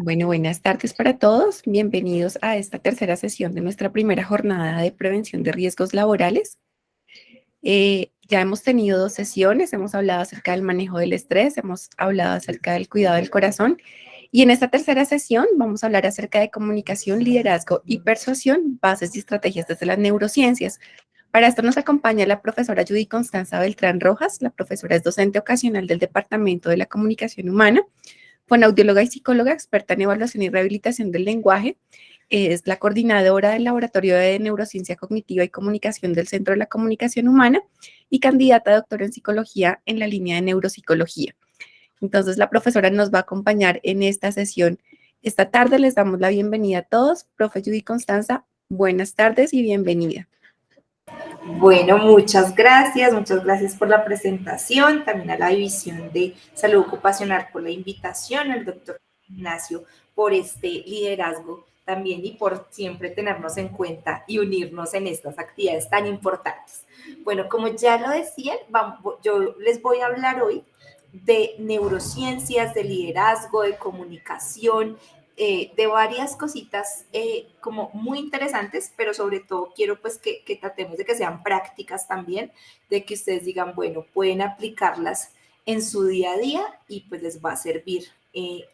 Bueno, buenas tardes para todos. Bienvenidos a esta tercera sesión de nuestra primera jornada de prevención de riesgos laborales. Ya hemos tenido dos sesiones, hemos hablado acerca del manejo del estrés, hemos hablado acerca del cuidado del corazón y en esta tercera sesión vamos a hablar acerca de comunicación, liderazgo y persuasión, bases y estrategias desde las neurociencias. Para esto nos acompaña la profesora Judy Constanza Beltrán Rojas. La profesora es docente ocasional del Departamento de la Comunicación Humana, fonoaudióloga y psicóloga experta en evaluación y rehabilitación del lenguaje. Es la coordinadora del Laboratorio de Neurociencia Cognitiva y Comunicación del Centro de la Comunicación Humana y candidata a doctora en psicología en la línea de neuropsicología. Entonces, la profesora nos va a acompañar en esta sesión. Esta tarde les damos la bienvenida a todos. Profe Judy Constanza, buenas tardes y bienvenida. Bueno, muchas gracias por la presentación, también a la División de Salud Ocupacional por la invitación, al doctor Ignacio por este liderazgo también y por siempre tenernos en cuenta y unirnos en estas actividades tan importantes. Bueno, como ya lo decían, yo les voy a hablar hoy de neurociencias, de liderazgo, de comunicación, de varias cositas como muy interesantes, pero sobre todo quiero pues que tratemos de que sean prácticas también, de que ustedes digan, bueno, pueden aplicarlas en su día a día y pues les va a servir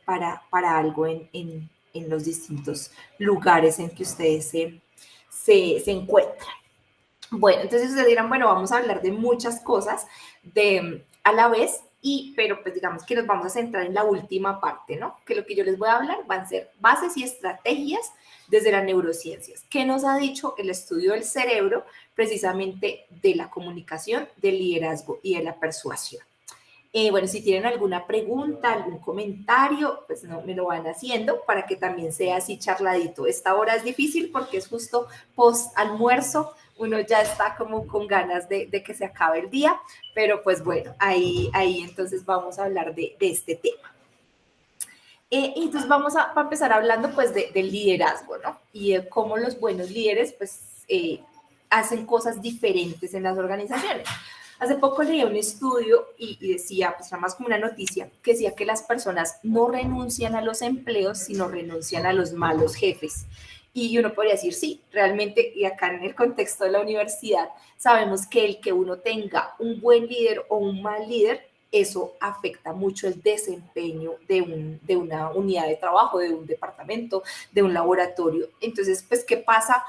para algo en los distintos lugares en que ustedes se encuentran. Bueno, entonces ustedes dirán, bueno, vamos a hablar de muchas cosas a la vez, pero pues digamos que nos vamos a centrar en la última parte, ¿no? Que lo que yo les voy a hablar van a ser bases y estrategias desde las neurociencias. ¿Qué nos ha dicho el estudio del cerebro precisamente de la comunicación, del liderazgo y de la persuasión? Bueno, si tienen alguna pregunta, algún comentario, pues no, me lo van haciendo para que también sea así charladito. Esta hora es difícil porque es justo post almuerzo, uno ya está como con ganas de que se acabe el día, pero pues bueno, ahí entonces vamos a hablar de este tema. Entonces vamos a empezar hablando pues del liderazgo, ¿no? Y de cómo los buenos líderes pues hacen cosas diferentes en las organizaciones. Hace poco leí un estudio y decía, pues era más como una noticia, que decía que las personas no renuncian a los empleos, sino renuncian a los malos jefes. Y uno podría decir, sí, realmente, y acá en el contexto de la universidad, sabemos que el que uno tenga un buen líder o un mal líder, eso afecta mucho el desempeño de una unidad de trabajo, de un departamento, de un laboratorio. Entonces, pues, ¿qué pasa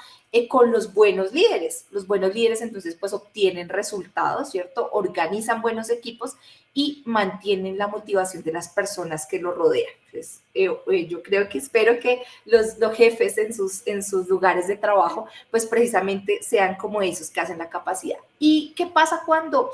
con los buenos líderes? Los buenos líderes entonces pues obtienen resultados, ¿cierto? Organizan buenos equipos y mantienen la motivación de las personas que lo rodean. Entonces, yo creo que espero que los jefes en sus lugares de trabajo pues precisamente sean como esos que hacen la capacidad. ¿Y qué pasa cuando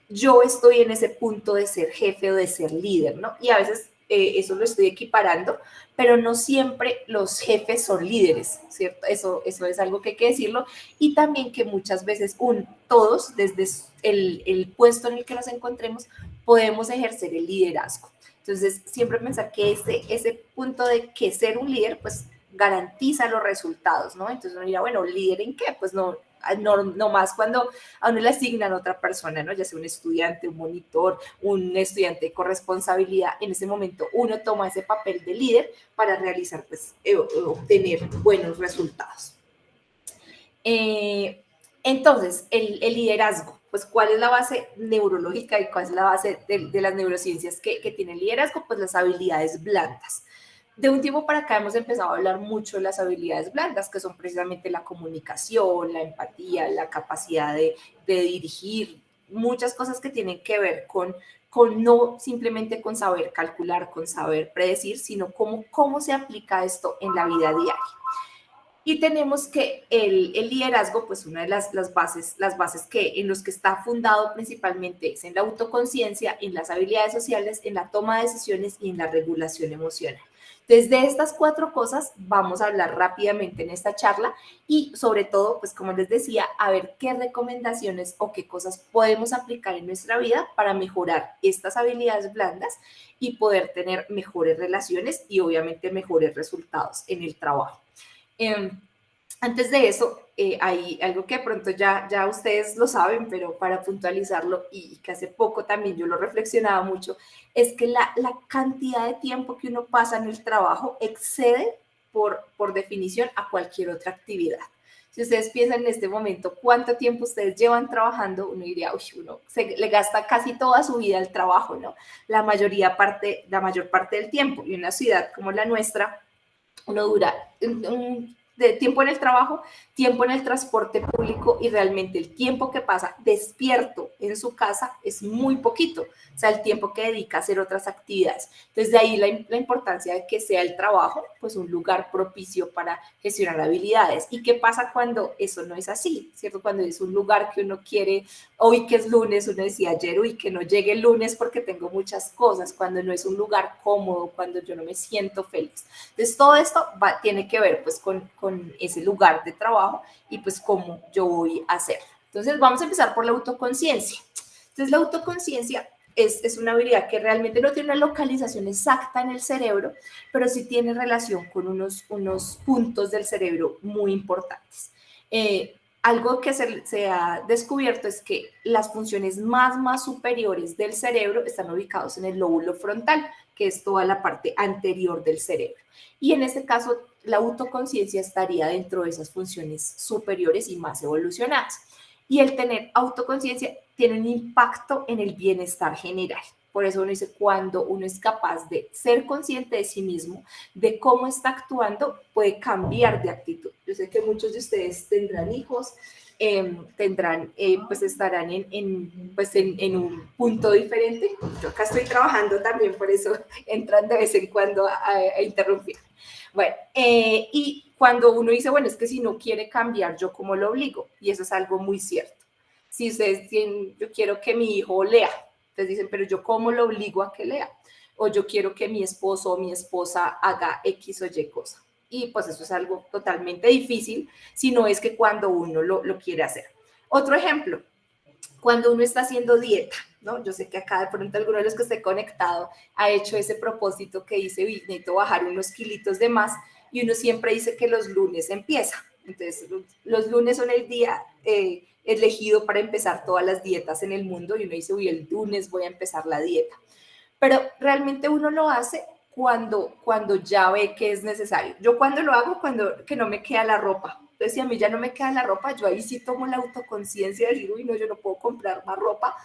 yo estoy en ese punto de ser jefe o de ser líder, ¿no? Y a veces eso lo estoy equiparando, pero no siempre los jefes son líderes, ¿cierto? Eso es algo que hay que decirlo. Y también que muchas veces todos, desde el puesto en el que nos encontremos, podemos ejercer el liderazgo. Entonces, siempre pensar que ese punto de que ser un líder, pues garantiza los resultados, ¿no? Entonces uno dirá, bueno, ¿líder en qué? Pues no más cuando a uno le asignan a otra persona, ¿no? Ya sea un estudiante, un monitor, un estudiante de corresponsabilidad, en ese momento uno toma ese papel de líder para realizar, pues, obtener buenos resultados. Entonces, el liderazgo, pues, ¿cuál es la base neurológica y cuál es la base de las neurociencias que tiene el liderazgo? Pues las habilidades blandas. De un tiempo para acá hemos empezado a hablar mucho de las habilidades blandas, que son precisamente la comunicación, la empatía, la capacidad de dirigir, muchas cosas que tienen que ver con no simplemente con saber calcular, con saber predecir, sino cómo se aplica esto en la vida diaria. Y tenemos que el liderazgo, pues una de las bases que en los que está fundado principalmente es en la autoconciencia, en las habilidades sociales, en la toma de decisiones y en la regulación emocional. Desde estas cuatro cosas vamos a hablar rápidamente en esta charla y sobre todo, pues como les decía, a ver qué recomendaciones o qué cosas podemos aplicar en nuestra vida para mejorar estas habilidades blandas y poder tener mejores relaciones y obviamente mejores resultados en el trabajo. Antes de eso, hay algo que de pronto ya ustedes lo saben, pero para puntualizarlo y que hace poco también yo lo reflexionaba mucho, es que la cantidad de tiempo que uno pasa en el trabajo excede por definición a cualquier otra actividad. Si ustedes piensan en este momento cuánto tiempo ustedes llevan trabajando, uno diría, uy, uno le gasta casi toda su vida al trabajo, ¿no? La mayor parte del tiempo. Y una ciudad como la nuestra, uno dura de tiempo en el trabajo, tiempo en el transporte público y realmente el tiempo que pasa despierto en su casa es muy poquito, o sea, el tiempo que dedica a hacer otras actividades. Entonces, de ahí la importancia de que sea el trabajo, pues un lugar propicio para gestionar habilidades. ¿Y qué pasa cuando eso no es así? ¿Cierto? Cuando es un lugar que uno quiere, hoy que es lunes, uno decía ayer, uy, que no llegue el lunes porque tengo muchas cosas, cuando no es un lugar cómodo, cuando yo no me siento feliz. Entonces, todo esto tiene que ver pues con ese lugar de trabajo y pues cómo yo voy a hacerlo. Entonces, vamos a empezar por la autoconciencia. Entonces, la autoconciencia es una habilidad que realmente no tiene una localización exacta en el cerebro, pero sí tiene relación con unos puntos del cerebro muy importantes. Algo que se ha descubierto es que las funciones más superiores del cerebro están ubicados en el lóbulo frontal, que es toda la parte anterior del cerebro. Y en este caso, la autoconciencia estaría dentro de esas funciones superiores y más evolucionadas. Y el tener autoconciencia tiene un impacto en el bienestar general. Por eso uno dice, cuando uno es capaz de ser consciente de sí mismo, de cómo está actuando, puede cambiar de actitud. Yo sé que muchos de ustedes tendrán hijos, pues estarán en un punto diferente. Yo acá estoy trabajando también, por eso entran de vez en cuando a interrumpir. Bueno, y cuando uno dice, bueno, es que si no quiere cambiar, ¿yo cómo lo obligo? Y eso es algo muy cierto. Si ustedes tienen, yo quiero que mi hijo lea, entonces dicen, pero ¿yo cómo lo obligo a que lea? O yo quiero que mi esposo o mi esposa haga X o Y cosa. Y pues eso es algo totalmente difícil, si no es que cuando uno lo quiere hacer. Otro ejemplo, cuando uno está haciendo dieta, ¿no? Yo sé que acá de pronto alguno de los que esté conectado ha hecho ese propósito que dice, necesito bajar unos kilitos de más, y uno siempre dice que los lunes empieza. Entonces, los lunes son el día elegido para empezar todas las dietas en el mundo, y uno dice, el lunes voy a empezar la dieta. Pero realmente uno lo hace cuando ya ve que es necesario. Yo cuando lo hago, cuando que no me queda la ropa. Entonces, si a mí ya no me queda la ropa, yo ahí sí tomo la autoconciencia de decir, no, yo no puedo comprar más ropa,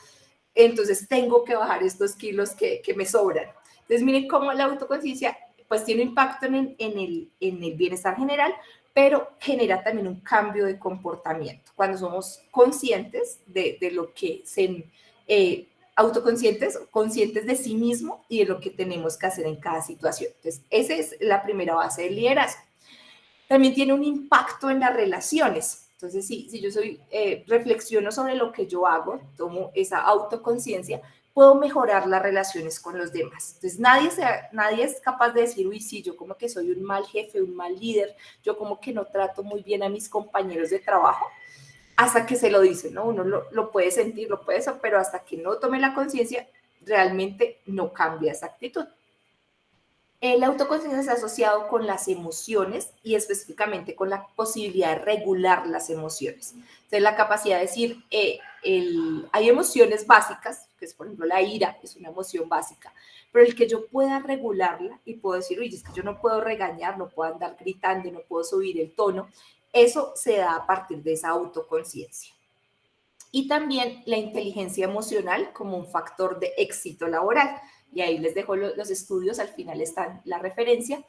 entonces tengo que bajar estos kilos que me sobran. Entonces, miren cómo la autoconciencia pues tiene impacto en el bienestar general, pero genera también un cambio de comportamiento. Cuando somos conscientes de lo que autoconscientes, conscientes de sí mismo y de lo que tenemos que hacer en cada situación. Entonces, esa es la primera base del liderazgo. También tiene un impacto en las relaciones. Entonces, si yo reflexiono sobre lo que yo hago, tomo esa autoconciencia, puedo mejorar las relaciones con los demás. Entonces, nadie es capaz de decir, uy, sí, yo como que soy un mal jefe, un mal líder, yo como que no trato muy bien a mis compañeros de trabajo, hasta que se lo dicen, ¿no? Uno lo puede sentir, lo puede eso, pero hasta que no tome la conciencia, realmente no cambia esa actitud. El autoconciencia está asociado con las emociones y específicamente con la posibilidad de regular las emociones. Entonces, la capacidad de decir, hay emociones básicas, que es por ejemplo la ira, es una emoción básica, pero el que yo pueda regularla y puedo decir, oye, es que yo no puedo regañar, no puedo andar gritando, no puedo subir el tono, eso se da a partir de esa autoconciencia. Y también la inteligencia emocional como un factor de éxito laboral. Y ahí les dejo los estudios, al final está la referencia.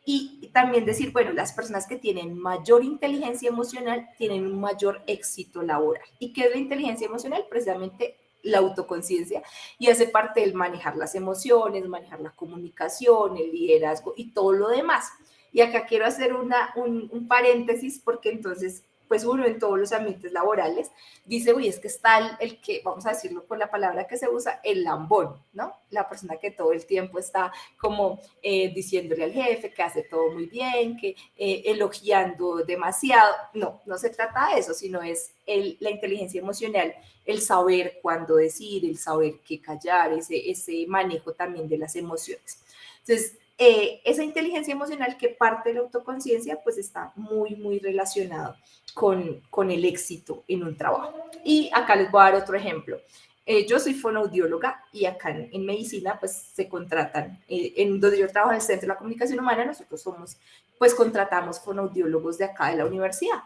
Y también decir, bueno, las personas que tienen mayor inteligencia emocional tienen un mayor éxito laboral. ¿Y qué es la inteligencia emocional? Precisamente la autoconciencia, y hace parte del manejar las emociones, manejar la comunicación, el liderazgo y todo lo demás. Y acá quiero hacer un paréntesis, porque entonces, pues uno en todos los ambientes laborales dice, uy, es que está el que, vamos a decirlo con la palabra que se usa, el lambón, ¿no? La persona que todo el tiempo está como diciéndole al jefe que hace todo muy bien, que elogiando demasiado. No, no se trata de eso, sino es la inteligencia emocional, el saber cuándo decir, el saber qué callar, ese manejo también de las emociones. Entonces, esa inteligencia emocional que parte de la autoconciencia, pues está muy, muy relacionado con el éxito en un trabajo. Y acá les voy a dar otro ejemplo. Yo soy fonoaudióloga y acá en medicina pues se contratan, en donde yo trabajo en el Centro de la Comunicación Humana, nosotros somos, pues contratamos fonoaudiólogos de acá de la universidad.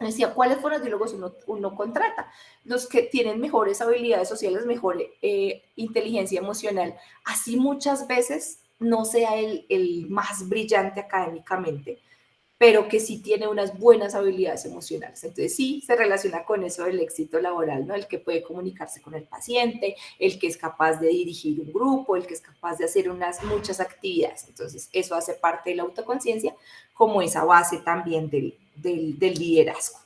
Me decía, ¿cuáles fonoaudiólogos uno contrata? Los que tienen mejores habilidades sociales, mejor inteligencia emocional. Así muchas veces no sea el más brillante académicamente, pero que sí tiene unas buenas habilidades emocionales. Entonces sí se relaciona con eso del éxito laboral, ¿no? El que puede comunicarse con el paciente, el que es capaz de dirigir un grupo, el que es capaz de hacer muchas actividades. Entonces eso hace parte de la autoconciencia como esa base también del liderazgo.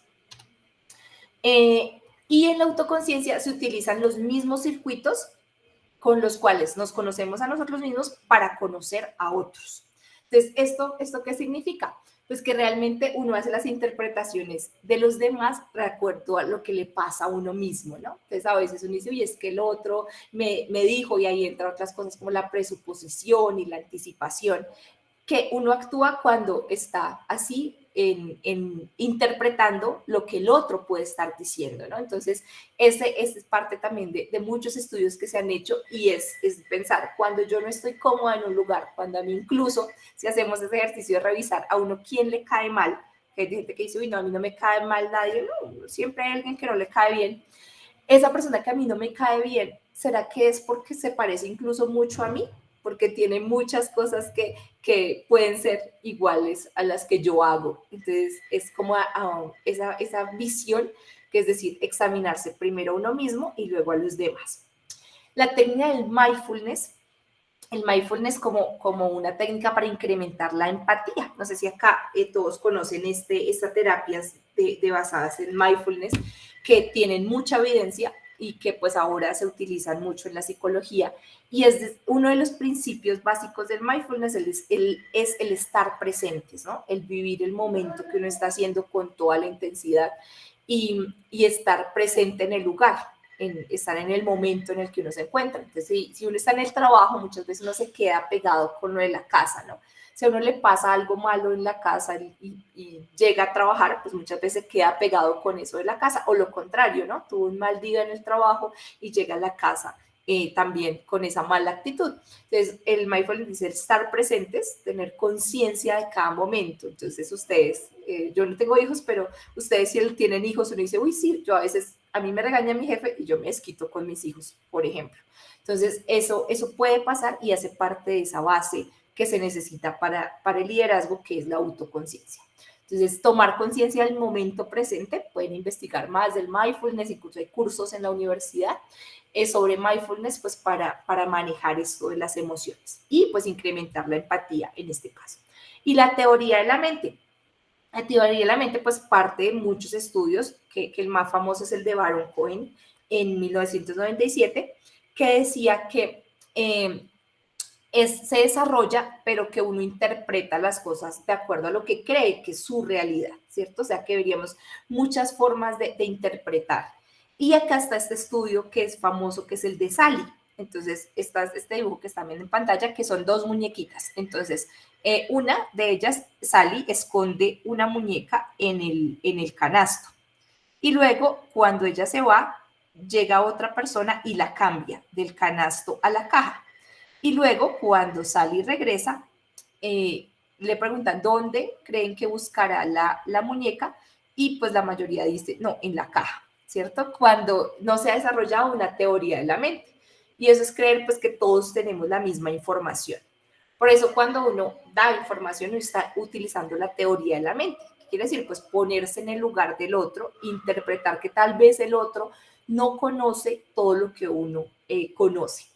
Y en la autoconciencia se utilizan los mismos circuitos con los cuales nos conocemos a nosotros mismos para conocer a otros. Entonces, ¿esto qué significa? Pues que realmente uno hace las interpretaciones de los demás de acuerdo a lo que le pasa a uno mismo, ¿no? Entonces, a veces uno dice, y es que el otro me dijo, y ahí entran otras cosas como la presuposición y la anticipación, que uno actúa cuando está así interpretando lo que el otro puede estar diciendo, ¿no? Entonces, ese es parte también de muchos estudios que se han hecho y es pensar, cuando yo no estoy cómoda en un lugar, cuando a mí incluso, si hacemos ese ejercicio de revisar a uno quién le cae mal, que hay gente que dice, uy, no, a mí no me cae mal nadie, no, siempre hay alguien que no le cae bien, esa persona que a mí no me cae bien, ¿será que es porque se parece incluso mucho a mí? Porque tiene muchas cosas que pueden ser iguales a las que yo hago. Entonces, es como esa visión, que es decir, examinarse primero a uno mismo y luego a los demás. La técnica del mindfulness, el mindfulness como una técnica para incrementar la empatía. No sé si acá todos conocen estas terapias basadas en mindfulness que tienen mucha evidencia y que pues ahora se utilizan mucho en la psicología. Y uno de los principios básicos del mindfulness es el estar presentes, ¿no? El vivir el momento que uno está haciendo con toda la intensidad y estar presente en el lugar, estar en el momento en el que uno se encuentra. Entonces, si uno está en el trabajo, muchas veces uno se queda pegado con lo de la casa, ¿no? Si a uno le pasa algo malo en la casa y llega a trabajar, pues muchas veces queda pegado con eso de la casa, o lo contrario, ¿no? Tuvo un mal día en el trabajo y llega a la casa también con esa mala actitud. Entonces, el mindfulness dice estar presentes, tener conciencia de cada momento. Entonces, ustedes, yo no tengo hijos, pero ustedes si tienen hijos, uno dice, uy, sí, yo a veces, a mí me regaña mi jefe y yo me desquito con mis hijos, por ejemplo. Entonces, eso puede pasar y hace parte de esa base que se necesita para el liderazgo, que es la autoconciencia. Entonces, tomar conciencia del momento presente, pueden investigar más del mindfulness, incluso hay cursos en la universidad sobre mindfulness, pues para manejar esto de las emociones y pues incrementar la empatía en este caso. Y la teoría de la mente. La teoría de la mente pues parte de muchos estudios, que el más famoso es el de Baron Cohen en 1997, que decía que se desarrolla, pero que uno interpreta las cosas de acuerdo a lo que cree que es su realidad, ¿cierto? O sea, que veríamos muchas formas de interpretar. Y acá está este estudio que es famoso, que es el de Sally. Entonces, está este dibujo que están viendo en pantalla, que son dos muñequitas. Entonces, una de ellas, Sally, esconde una muñeca en el canasto. Y luego, cuando ella se va, llega otra persona y la cambia del canasto a la caja. Y luego, cuando Sally regresa, le preguntan dónde creen que buscará la muñeca y pues la mayoría dice, no, en la caja, ¿cierto? Cuando no se ha desarrollado una teoría de la mente. Y eso es creer pues que todos tenemos la misma información. Por eso cuando uno da información, uno está utilizando la teoría de la mente. ¿Qué quiere decir? Pues ponerse en el lugar del otro, interpretar que tal vez el otro no conoce todo lo que uno conoce.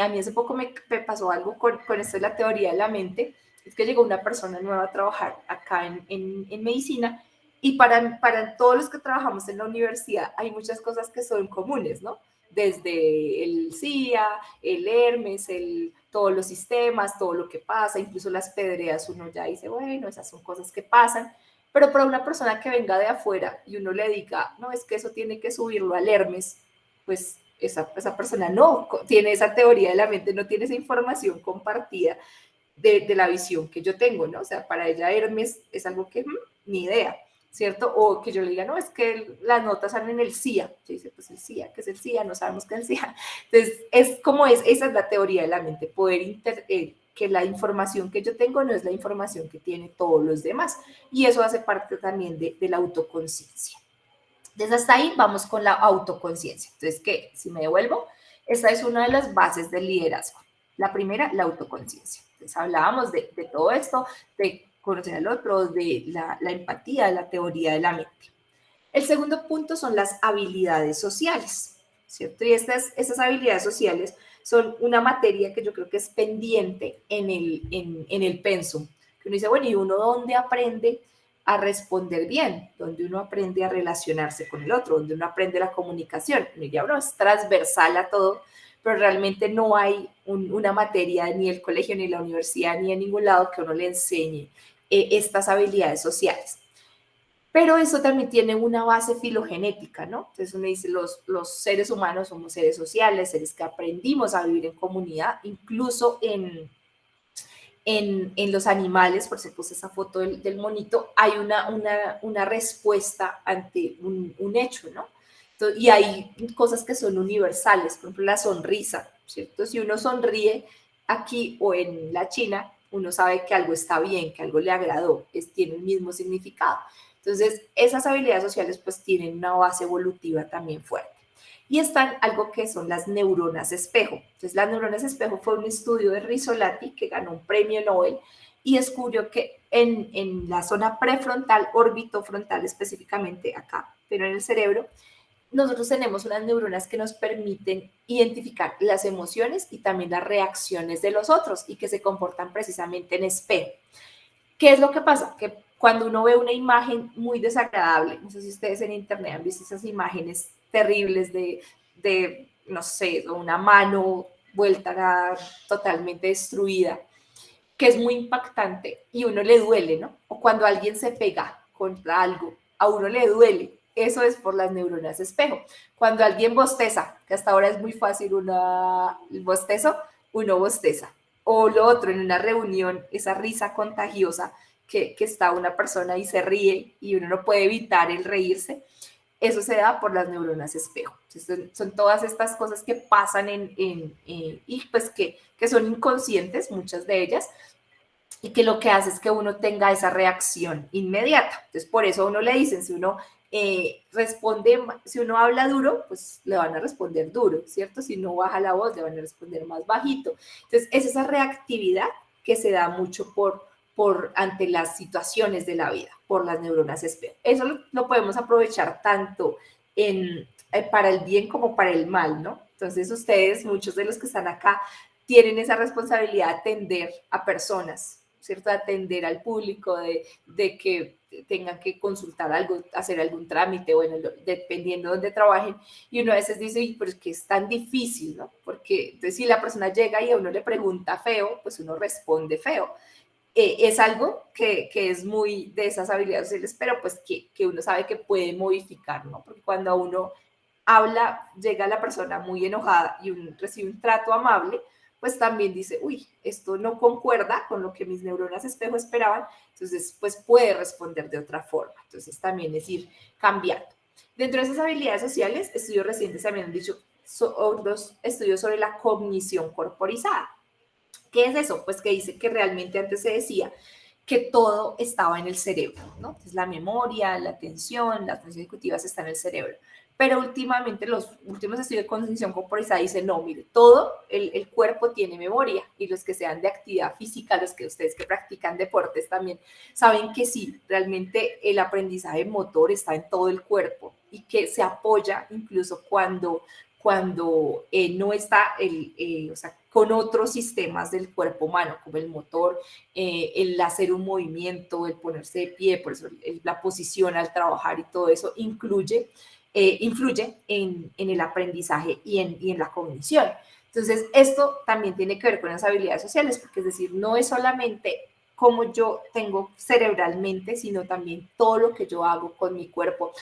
A mí hace poco me pasó algo con esto de la teoría de la mente, es que llegó una persona nueva a trabajar acá en medicina y para todos los que trabajamos en la universidad hay muchas cosas que son comunes, ¿no? Desde el CIA, el Hermes, todos los sistemas, todo lo que pasa, incluso las pedreas, uno ya dice, bueno, esas son cosas que pasan, pero para una persona que venga de afuera y uno le diga, no, es que eso tiene que subirlo al Hermes, pues esa persona no tiene esa teoría de la mente, no tiene esa información compartida de la visión que yo tengo, ¿no? O sea, para ella Hermes es algo que ni idea, ¿cierto? O que yo le diga, no, es que las notas salen en el CIA. Yo dice, pues el CIA, ¿qué es el CIA? No sabemos qué es el CIA. Entonces, esa es la teoría de la mente, poder que la información que yo tengo no es la información que tienen todos los demás. Y eso hace parte también de la autoconciencia. Entonces, hasta ahí vamos con la autoconciencia. Entonces, ¿qué? Si me devuelvo, esta es una de las bases del liderazgo. La primera, la autoconciencia. Entonces, hablábamos de todo esto, de conocer al otro, de la empatía, la teoría de la mente. El segundo punto son las habilidades sociales, ¿cierto? Y estas habilidades sociales son una materia que yo creo que es pendiente en el pensum. Que uno dice, bueno, ¿y uno dónde aprende a responder bien? ¿Dónde uno aprende a relacionarse con el otro? ¿Dónde uno aprende la comunicación? Ya uno es transversal a todo, pero realmente no hay una materia ni el colegio, ni la universidad, ni en ningún lado que uno le enseñe estas habilidades sociales. Pero eso también tiene una base filogenética, ¿no? Entonces uno dice, los seres humanos somos seres sociales, seres que aprendimos a vivir en comunidad, incluso en los animales, por eso puse esa foto del monito, hay una respuesta ante un hecho, ¿no? Entonces, y hay cosas que son universales, por ejemplo, la sonrisa, ¿cierto? Si uno sonríe aquí o en la China, uno sabe que algo está bien, que algo le agradó, tiene el mismo significado. Entonces, esas habilidades sociales pues tienen una base evolutiva también fuerte. Y están algo que son las neuronas espejo. Entonces, las neuronas espejo fue un estudio de Rizzolatti que ganó un premio Nobel y descubrió que en la zona prefrontal, orbitofrontal específicamente acá, pero en el cerebro, nosotros tenemos unas neuronas que nos permiten identificar las emociones y también las reacciones de los otros y que se comportan precisamente en espejo. ¿Qué es lo que pasa? Que cuando uno ve una imagen muy desagradable, no sé si ustedes en internet han visto esas imágenes terribles no sé, una mano vuelta totalmente destruida, que es muy impactante y uno le duele, ¿no? O cuando alguien se pega contra algo, a uno le duele. Eso es por las neuronas espejo. Cuando alguien bosteza, que hasta ahora es muy fácil el bostezo, uno bosteza. O lo otro, en una reunión, esa risa contagiosa que está una persona y se ríe y uno no puede evitar el reírse, eso se da por las neuronas espejo. Son todas estas cosas que pasan y pues que son inconscientes, muchas de ellas, y que lo que hace es que uno tenga esa reacción inmediata. Entonces, por eso a uno le dicen, si uno si uno habla duro, pues le van a responder duro, ¿cierto? Si no baja la voz, le van a responder más bajito. Entonces, es esa reactividad que se da mucho ante las situaciones de la vida, por las neuronas espejo. Eso lo podemos aprovechar tanto para el bien como para el mal, ¿no? Entonces, ustedes, muchos de los que están acá, tienen esa responsabilidad de atender a personas, ¿cierto? De atender al público, de que tengan que consultar algo, hacer algún trámite, bueno, dependiendo de dónde trabajen. Y uno a veces dice, pero es que es tan difícil, ¿no? Porque entonces, si la persona llega y a uno le pregunta feo, pues uno responde feo. Es algo que es muy de esas habilidades sociales, pero pues que uno sabe que puede modificar, ¿no? Porque cuando a uno habla, llega la persona muy enojada y recibe un trato amable, pues también dice, uy, esto no concuerda con lo que mis neuronas espejo esperaban, entonces pues puede responder de otra forma. Entonces también es ir cambiando. Dentro de esas habilidades sociales, estudios recientes también han dicho otros estudios sobre la cognición corporizada. ¿Qué es eso? Pues que dice que realmente antes se decía que todo estaba en el cerebro, ¿no? Entonces la memoria, la atención, las funciones ejecutivas están en el cerebro. Pero últimamente los últimos estudios de cognición corporizada dicen, no, mire, todo el cuerpo tiene memoria y los que sean de actividad física, los que ustedes que practican deportes también, saben que sí, realmente el aprendizaje motor está en todo el cuerpo y que se apoya incluso cuando no está o sea, con otros sistemas del cuerpo humano, como el motor, el hacer un movimiento, el ponerse de pie, por eso la posición al trabajar y todo eso influye en el aprendizaje y en la cognición. Entonces, esto también tiene que ver con las habilidades sociales, porque es decir, no es solamente cómo yo tengo cerebralmente, sino también todo lo que yo hago con mi cuerpo,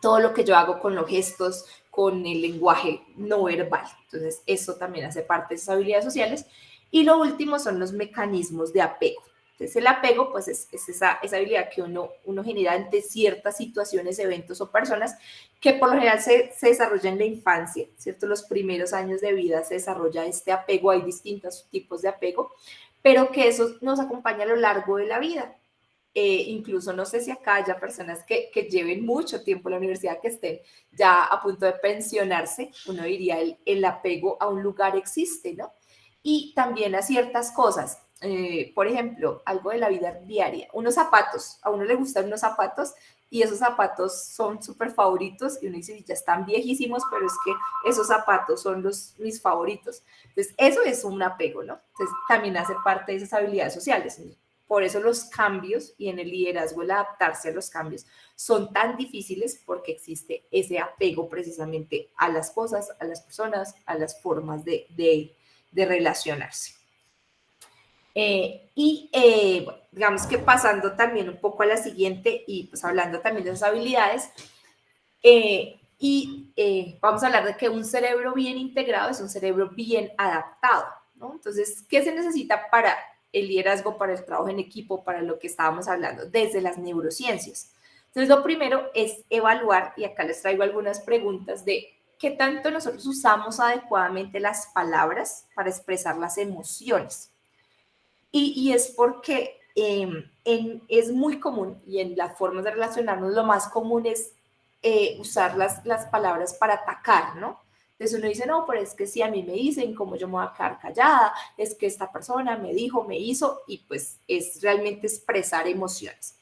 todo lo que yo hago con los gestos, con el lenguaje no verbal. Entonces, eso también hace parte de esas habilidades sociales. Y lo último son los mecanismos de apego. Entonces, el apego, pues, es esa habilidad que uno genera ante ciertas situaciones, eventos o personas que por lo general se desarrolla en la infancia, ¿cierto? Los primeros años de vida se desarrolla este apego, hay distintos tipos de apego, pero que eso nos acompaña a lo largo de la vida. Incluso no sé si acá haya personas que lleven mucho tiempo en la universidad, que estén ya a punto de pensionarse, uno diría el apego a un lugar existe, ¿no? Y también a ciertas cosas, por ejemplo, algo de la vida diaria, unos zapatos, a uno le gustan unos zapatos y esos zapatos son súper favoritos y uno dice, ya están viejísimos, pero es que esos zapatos son mis favoritos. Entonces, eso es un apego, ¿no? Entonces, también hace parte de esas habilidades sociales. Por eso los cambios y en el liderazgo el adaptarse a los cambios son tan difíciles porque existe ese apego precisamente a las cosas, a las personas, a las formas de relacionarse. Bueno, digamos que pasando también un poco a la siguiente y pues hablando también de esas habilidades, vamos a hablar de que un cerebro bien integrado es un cerebro bien adaptado, ¿no? Entonces, ¿qué se necesita para el liderazgo, para el trabajo en equipo, para lo que estábamos hablando desde las neurociencias? Entonces, lo primero es evaluar, y acá les traigo algunas preguntas de qué tanto nosotros usamos adecuadamente las palabras para expresar las emociones. Y es porque es muy común, y en las formas de relacionarnos, lo más común es usar las palabras para atacar, ¿no? Entonces uno dice, no, pero es que si a mí me dicen, ¿cómo yo me voy a quedar callada? Es que esta persona me dijo, me hizo, y pues es realmente expresar emociones.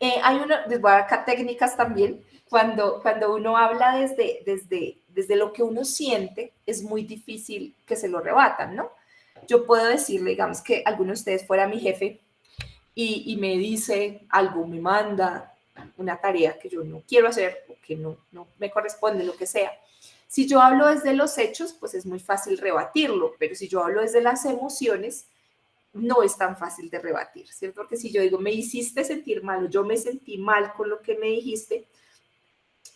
Les voy a dar acá técnicas también. Cuando uno habla desde lo que uno siente, es muy difícil que se lo rebatan, ¿no? Yo puedo decirle, digamos que alguno de ustedes fuera mi jefe y me dice algo, me manda una tarea que yo no quiero hacer o que no me corresponde, lo que sea. Si yo hablo desde los hechos, pues es muy fácil rebatirlo, pero si yo hablo desde las emociones, no es tan fácil de rebatir, ¿cierto? Porque si yo digo, me hiciste sentir mal o yo me sentí mal con lo que me dijiste,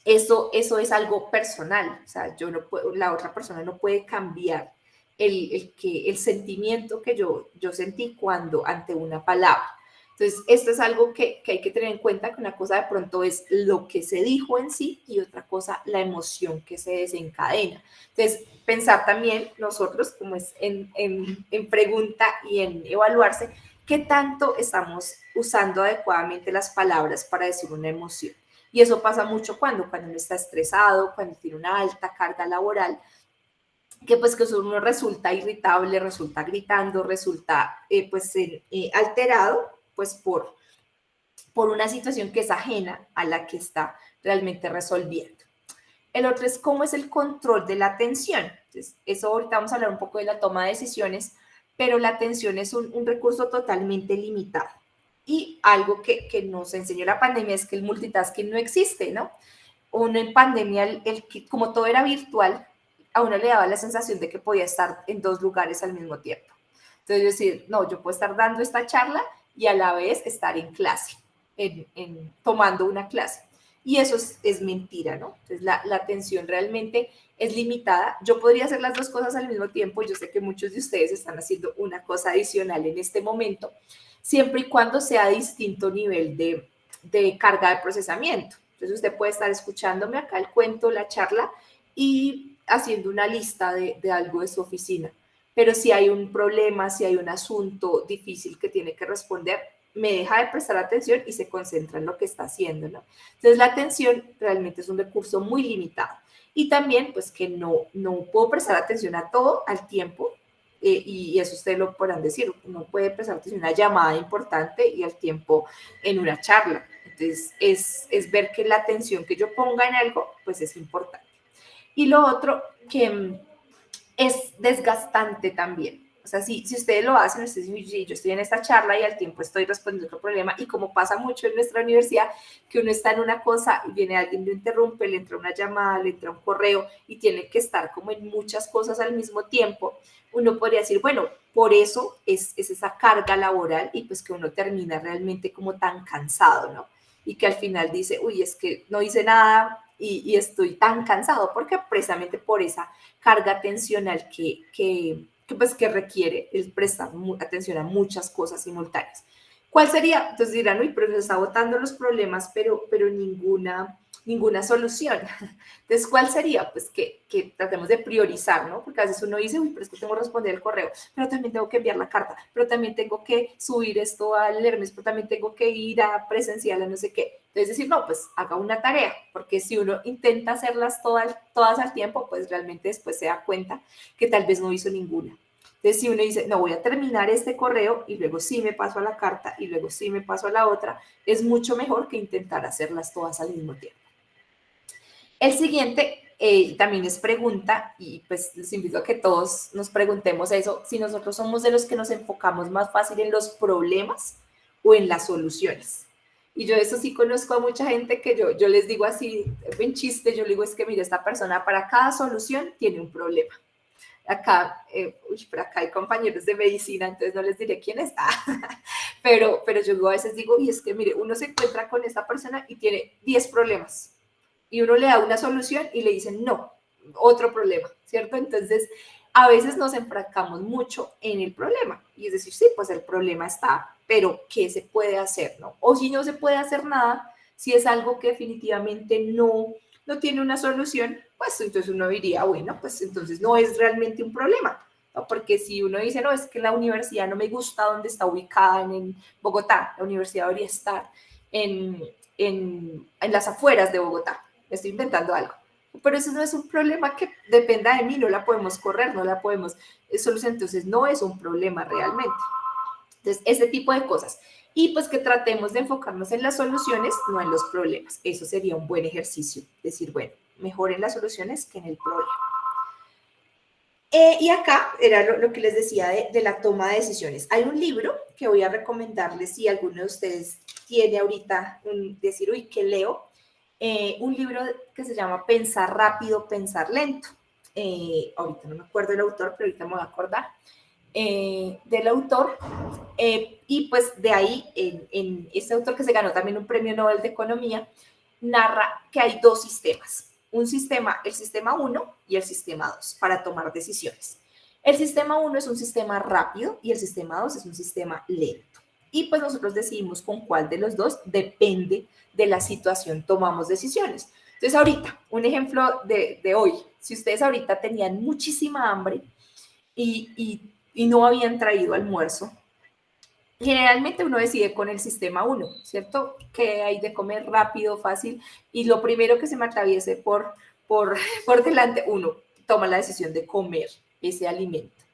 eso es algo personal, o sea, yo no puedo, la otra persona no puede cambiar el sentimiento que yo sentí cuando ante una palabra. Entonces, esto es algo que hay que tener en cuenta, que una cosa de pronto es lo que se dijo en sí y otra cosa la emoción que se desencadena. Entonces, pensar también nosotros, como es en pregunta y en evaluarse, qué tanto estamos usando adecuadamente las palabras para decir una emoción. Y eso pasa mucho cuando uno está estresado, cuando tiene una alta carga laboral, que pues que uno resulta irritable, resulta gritando, resulta alterado, pues por una situación que es ajena a la que está realmente resolviendo. El otro es cómo es el control de la atención. Entonces, eso ahorita vamos a hablar un poco de la toma de decisiones, pero la atención es un recurso totalmente limitado. Y algo que nos enseñó la pandemia es que el multitasking no existe, ¿no? Uno en pandemia, como todo era virtual, a uno le daba la sensación de que podía estar en dos lugares al mismo tiempo. Entonces, decir, no, yo puedo estar dando esta charla y a la vez estar en clase, tomando una clase. Y eso es mentira, ¿no? Entonces, la atención realmente es limitada. Yo podría hacer las dos cosas al mismo tiempo. Yo sé que muchos de ustedes están haciendo una cosa adicional en este momento, siempre y cuando sea distinto nivel de carga de procesamiento. Entonces usted puede estar escuchándome acá el cuento, la charla y haciendo una lista de algo de su oficina. Pero si hay un problema, si hay un asunto difícil que tiene que responder, me deja de prestar atención y se concentra en lo que está haciendo, ¿no? Entonces la atención realmente es un recurso muy limitado. Y también, pues que no puedo prestar atención a todo al tiempo, y eso ustedes lo podrán decir, uno puede prestar atención a una llamada importante y al tiempo en una charla. Entonces, es ver que la atención que yo ponga en algo, pues es importante. Y lo otro que es desgastante también. O sea, si ustedes lo hacen, ustedes dicen, yo estoy en esta charla y al tiempo estoy respondiendo otro problema, y como pasa mucho en nuestra universidad, que uno está en una cosa y viene alguien, lo interrumpe, le entra una llamada, le entra un correo y tiene que estar como en muchas cosas al mismo tiempo, uno podría decir, bueno, por eso es esa carga laboral y pues que uno termina realmente como tan cansado, ¿no? Y que al final dice, uy, es que no hice nada y estoy tan cansado, porque precisamente por esa carga tensional que requiere el prestar atención a muchas cosas simultáneas. ¿Cuál sería? Entonces dirán, uy, pero se está botando los problemas, pero ninguna solución. Entonces, ¿cuál sería? Pues que tratemos de priorizar, ¿no? Porque a veces uno dice, uy, pero es que tengo que responder el correo, pero también tengo que enviar la carta, pero también tengo que subir esto al Hermes, pero también tengo que ir a presencial a no sé qué. Entonces decir, no, pues haga una tarea, porque si uno intenta hacerlas todas al tiempo, pues realmente después se da cuenta que tal vez no hizo ninguna. Entonces, si uno dice, no, voy a terminar este correo y luego sí me paso a la carta y luego sí me paso a la otra, es mucho mejor que intentar hacerlas todas al mismo tiempo. El siguiente también es pregunta y pues les invito a que todos nos preguntemos eso, si nosotros somos de los que nos enfocamos más fácil en los problemas o en las soluciones. Y yo eso sí conozco a mucha gente que yo les digo así, en chiste, yo le digo es que mire, esta persona para cada solución tiene un problema. Acá, pero acá hay compañeros de medicina, entonces no les diré quién está, pero yo a veces digo, y es que mire, uno se encuentra con esta persona y tiene 10 problemas, y uno le da una solución y le dicen, no, otro problema, ¿cierto? Entonces, a veces nos enfrascamos mucho en el problema, y es decir, sí, pues el problema está, pero ¿qué se puede hacer, no? O si no se puede hacer nada, si es algo que definitivamente no tiene una solución, pues entonces uno diría, bueno, pues entonces no es realmente un problema, ¿no? Porque si uno dice, no, es que la universidad no me gusta donde está ubicada en Bogotá, la universidad debería estar en las afueras de Bogotá, estoy inventando algo. Pero eso no es un problema que dependa de mí, no la podemos correr, no la podemos solucionar, entonces no es un problema realmente. Entonces, ese tipo de cosas. Y pues que tratemos de enfocarnos en las soluciones, no en los problemas. Eso sería un buen ejercicio. Decir, bueno, mejor en las soluciones que en el problema. Y acá era lo que les decía de la toma de decisiones. Hay un libro que voy a recomendarles si alguno de ustedes tiene ahorita decir, uy, ¿qué leo? Un libro que se llama Pensar rápido, pensar lento. Ahorita no me acuerdo el autor, pero ahorita me voy a acordar del autor. Y pues de ahí, en este autor que se ganó también un premio Nobel de Economía, narra que hay dos sistemas. Un sistema, el sistema 1 y el sistema 2, para tomar decisiones. El sistema 1 es un sistema rápido y el sistema 2 es un sistema lento. Y pues nosotros decidimos con cuál de los dos depende de la situación, tomamos decisiones. Entonces ahorita, un ejemplo de hoy, si ustedes ahorita tenían muchísima hambre y no habían traído almuerzo, generalmente uno decide con el sistema 1, ¿cierto? Que hay de comer rápido, fácil, y lo primero que se me atraviese por, por delante, uno toma la decisión de comer ese alimento,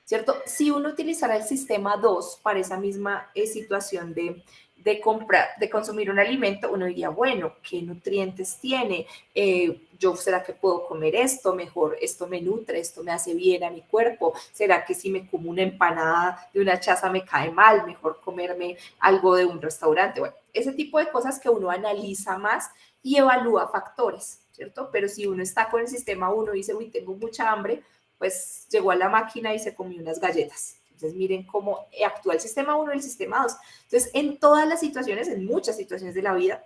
¿cierto? Si uno utilizara el sistema 2 para esa misma situación comprar, de consumir un alimento, uno diría, bueno, ¿qué nutrientes tiene? Yo, ¿será que puedo comer esto? Mejor, esto me nutre, esto me hace bien a mi cuerpo. ¿Será que si me como una empanada de una chaza me cae mal? Mejor comerme algo de un restaurante. Bueno, ese tipo de cosas que uno analiza más y evalúa factores, ¿cierto? Pero si uno está con el sistema 1 y dice, uy, tengo mucha hambre, pues llegó a la máquina y se comió unas galletas. Entonces, miren cómo actúa el sistema 1 y el sistema 2. Entonces, en todas las situaciones, en muchas situaciones de la vida,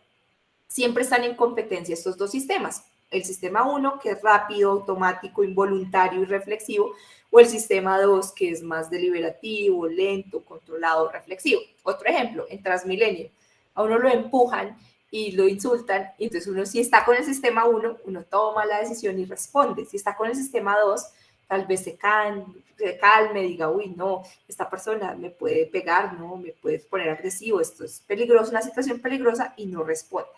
siempre están en competencia estos dos sistemas. El sistema 1, que es rápido, automático, involuntario y reflexivo, o el sistema 2, que es más deliberativo, lento, controlado, reflexivo. Otro ejemplo, en Transmilenio, a uno lo empujan y lo insultan, y entonces uno si está con el sistema 1, uno toma la decisión y responde. Si está con el sistema 2, tal vez se calme, diga, uy, no, esta persona me puede pegar, no, me puede poner agresivo, esto es peligroso, una situación peligrosa, y no responde.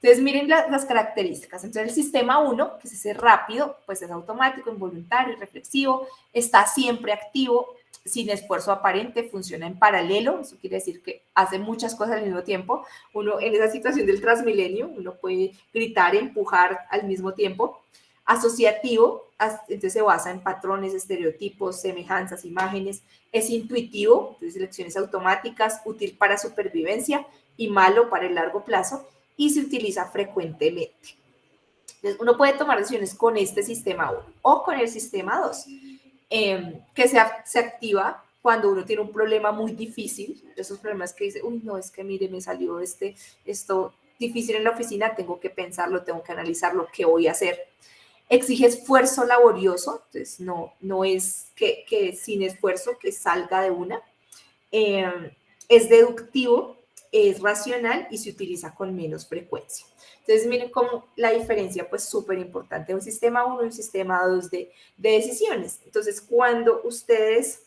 Entonces, miren las características. Entonces, el sistema 1, que es ese rápido, pues es automático, involuntario, reflexivo, está siempre activo, sin esfuerzo aparente, funciona en paralelo, eso quiere decir que hace muchas cosas al mismo tiempo. Uno, en esa situación del Transmilenio, uno puede gritar, empujar al mismo tiempo. Asociativo, entonces se basa en patrones, estereotipos, semejanzas, imágenes. Es intuitivo, entonces elecciones automáticas, útil para supervivencia y malo para el largo plazo, y se utiliza frecuentemente. Entonces, uno puede tomar decisiones con este sistema 1 o con el sistema 2, que se activa cuando uno tiene un problema muy difícil, esos problemas que dice, uy, no, es que mire, me salió esto difícil en la oficina, tengo que pensarlo, tengo que analizarlo, ¿qué voy a hacer? exige esfuerzo laborioso, entonces no es que sin esfuerzo que salga de una. Es deductivo, es racional y se utiliza con menos frecuencia. Entonces, miren cómo la diferencia, pues, súper importante, un sistema 1 y un sistema 2 de decisiones. Entonces, cuando ustedes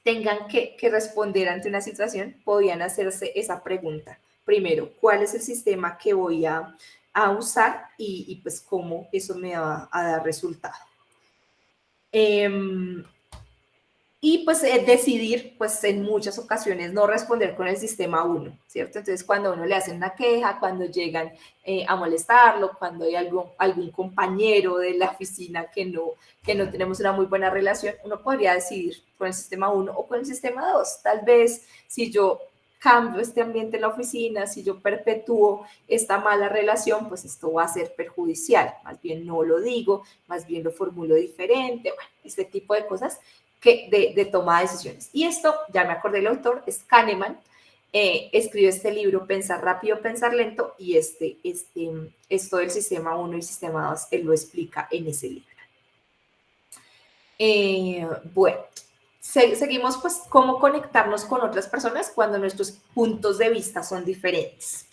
tengan que responder ante una situación, podían hacerse esa pregunta. Primero, ¿cuál es el sistema que voy a usar y pues cómo eso me va a dar resultado? Y pues decidir, pues en muchas ocasiones no responder con el sistema 1, ¿cierto? Entonces cuando a uno le hacen una queja, cuando llegan a molestarlo, cuando hay algún compañero de la oficina que no tenemos una muy buena relación, uno podría decidir con el sistema 1 o con el sistema 2. Tal vez si yo cambio este ambiente en la oficina, si yo perpetúo esta mala relación, pues esto va a ser perjudicial. Más bien no lo digo, más bien lo formulo diferente, bueno, este tipo de cosas de toma de decisiones. Y esto, ya me acordé del autor, es Kahneman, escribe este libro, Pensar rápido, pensar lento, y esto del sistema 1 y sistema 2, él lo explica en ese libro. Bueno, seguimos pues cómo conectarnos con otras personas cuando nuestros puntos de vista son diferentes.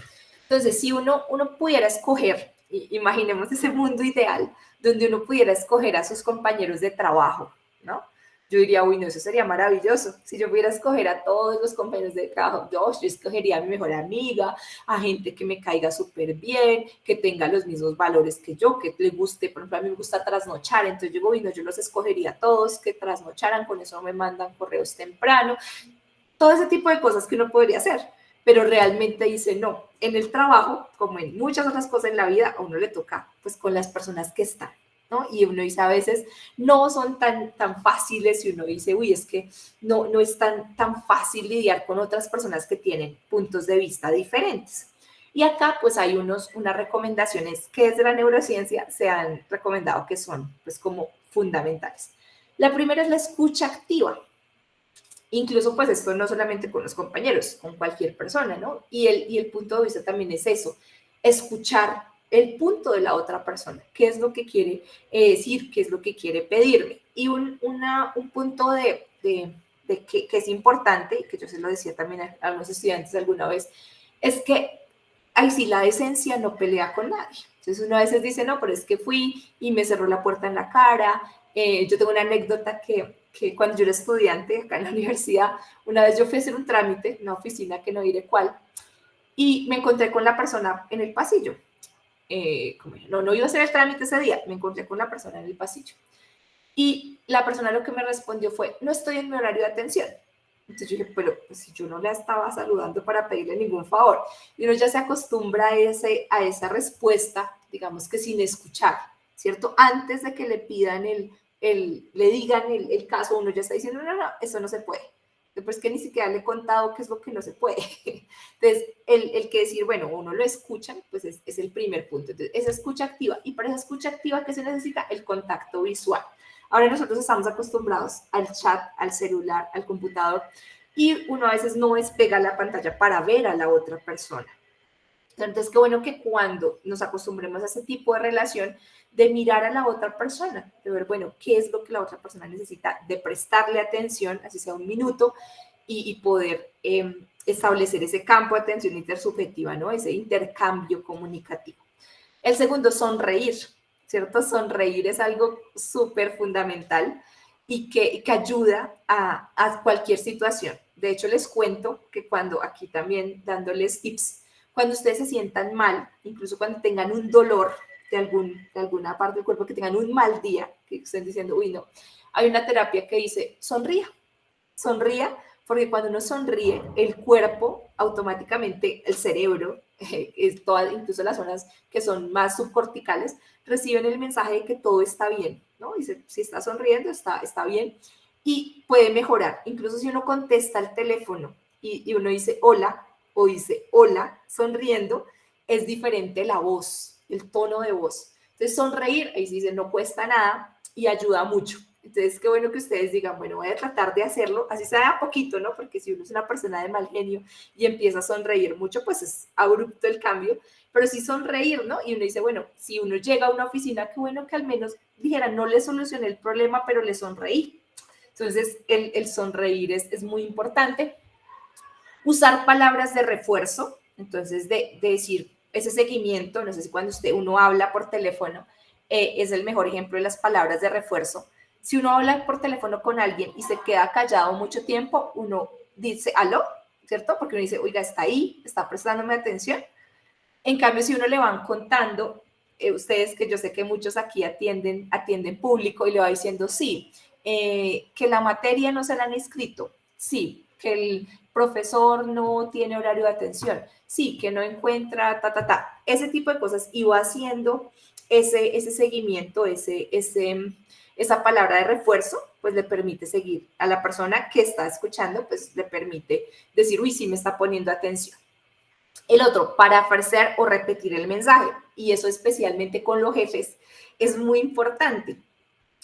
Entonces, si uno pudiera escoger, imaginemos ese mundo ideal, donde uno pudiera escoger a sus compañeros de trabajo, ¿no? Yo diría, uy, no, eso sería maravilloso. Si yo pudiera escoger a todos los compañeros de trabajo, yo escogería a mi mejor amiga, a gente que me caiga súper bien, que tenga los mismos valores que yo, que le guste, por ejemplo, a mí me gusta trasnochar, entonces yo digo, uy, no, yo los escogería a todos, que trasnocharan, con eso me mandan correos temprano, todo ese tipo de cosas que uno podría hacer, pero realmente dice no. En el trabajo, como en muchas otras cosas en la vida, a uno le toca pues con las personas que están, ¿no? Y uno dice a veces no son tan fáciles y uno dice, uy, es que no es tan fácil lidiar con otras personas que tienen puntos de vista diferentes. Y acá pues hay unas recomendaciones que desde la neurociencia se han recomendado que son pues como fundamentales. La primera es la escucha activa. Incluso pues esto no solamente con los compañeros, con cualquier persona, ¿no? Y el punto de vista también es eso, escuchar el punto de la otra persona, qué es lo que quiere decir, qué es lo que quiere pedirme. Y un punto que es importante, y que yo se lo decía también a algunos estudiantes alguna vez, es que ahí sí la decencia no pelea con nadie. Entonces uno a veces dice, no, pero es que fui y me cerró la puerta en la cara. Yo tengo una anécdota que cuando yo era estudiante acá en la universidad, una vez yo fui a hacer un trámite, una oficina que no diré cuál, y me encontré con la persona en el pasillo. No iba a hacer el trámite ese día, me encontré con la persona en el pasillo. Y la persona lo que me respondió fue, no estoy en mi horario de atención. Entonces yo dije, pero pues, si yo no la estaba saludando para pedirle ningún favor. Y uno ya se acostumbra a esa respuesta, digamos que sin escuchar, ¿cierto? Antes de que le pidan le digan el caso, uno ya está diciendo, no, eso no se puede. Después que ni siquiera le he contado qué es lo que no se puede. Entonces, el que decir, bueno, uno lo escucha, pues es el primer punto. Entonces, esa escucha activa. Y para esa escucha activa, ¿qué se necesita? El contacto visual. Ahora nosotros estamos acostumbrados al chat, al celular, al computador, y uno a veces no despega la pantalla para ver a la otra persona. Entonces, qué bueno que cuando nos acostumbremos a ese tipo de relación, de mirar a la otra persona, de ver, bueno, qué es lo que la otra persona necesita, de prestarle atención, así sea un minuto, y poder establecer ese campo de atención intersubjetiva, ¿no? Ese intercambio comunicativo. El segundo, sonreír, ¿cierto? Sonreír es algo súper fundamental y que ayuda a cualquier situación. De hecho, les cuento que cuando aquí también dándoles tips, cuando ustedes se sientan mal, incluso cuando tengan un dolor de alguna parte del cuerpo, que tengan un mal día, que estén diciendo, uy, no, hay una terapia que dice, sonría, porque cuando uno sonríe, el cuerpo automáticamente, el cerebro, incluso las zonas que son más subcorticales, reciben el mensaje de que todo está bien, ¿no? Dice, si está sonriendo, está bien, y puede mejorar. Incluso si uno contesta el teléfono y uno dice hola, o dice hola, sonriendo, es diferente la voz, el tono de voz. Entonces, sonreír, ahí sí dice, no cuesta nada y ayuda mucho. Entonces, qué bueno que ustedes digan, bueno, voy a tratar de hacerlo, así sea a poquito, ¿no? Porque si uno es una persona de mal genio y empieza a sonreír mucho, pues es abrupto el cambio, pero sí sonreír, ¿no? Y uno dice, bueno, si uno llega a una oficina, qué bueno que al menos dijera, no le solucioné el problema, pero le sonreí. Entonces, el sonreír es muy importante. Usar palabras de refuerzo, entonces de decir ese seguimiento, no sé si cuando uno habla por teléfono, es el mejor ejemplo de las palabras de refuerzo. Si uno habla por teléfono con alguien y se queda callado mucho tiempo, uno dice, aló, ¿cierto? Porque uno dice, oiga, está ahí, está prestándome atención. En cambio, si uno le van contando, ustedes que yo sé que muchos aquí atienden público y le va diciendo, sí, que la materia no se la han inscrito, sí, que el profesor no tiene horario de atención, sí, que no encuentra, ese tipo de cosas, y va haciendo ese seguimiento, esa palabra de refuerzo, pues le permite seguir a la persona que está escuchando, pues le permite decir, uy, sí me está poniendo atención. El otro, parafrasear o repetir el mensaje. Y eso especialmente con los jefes es muy importante,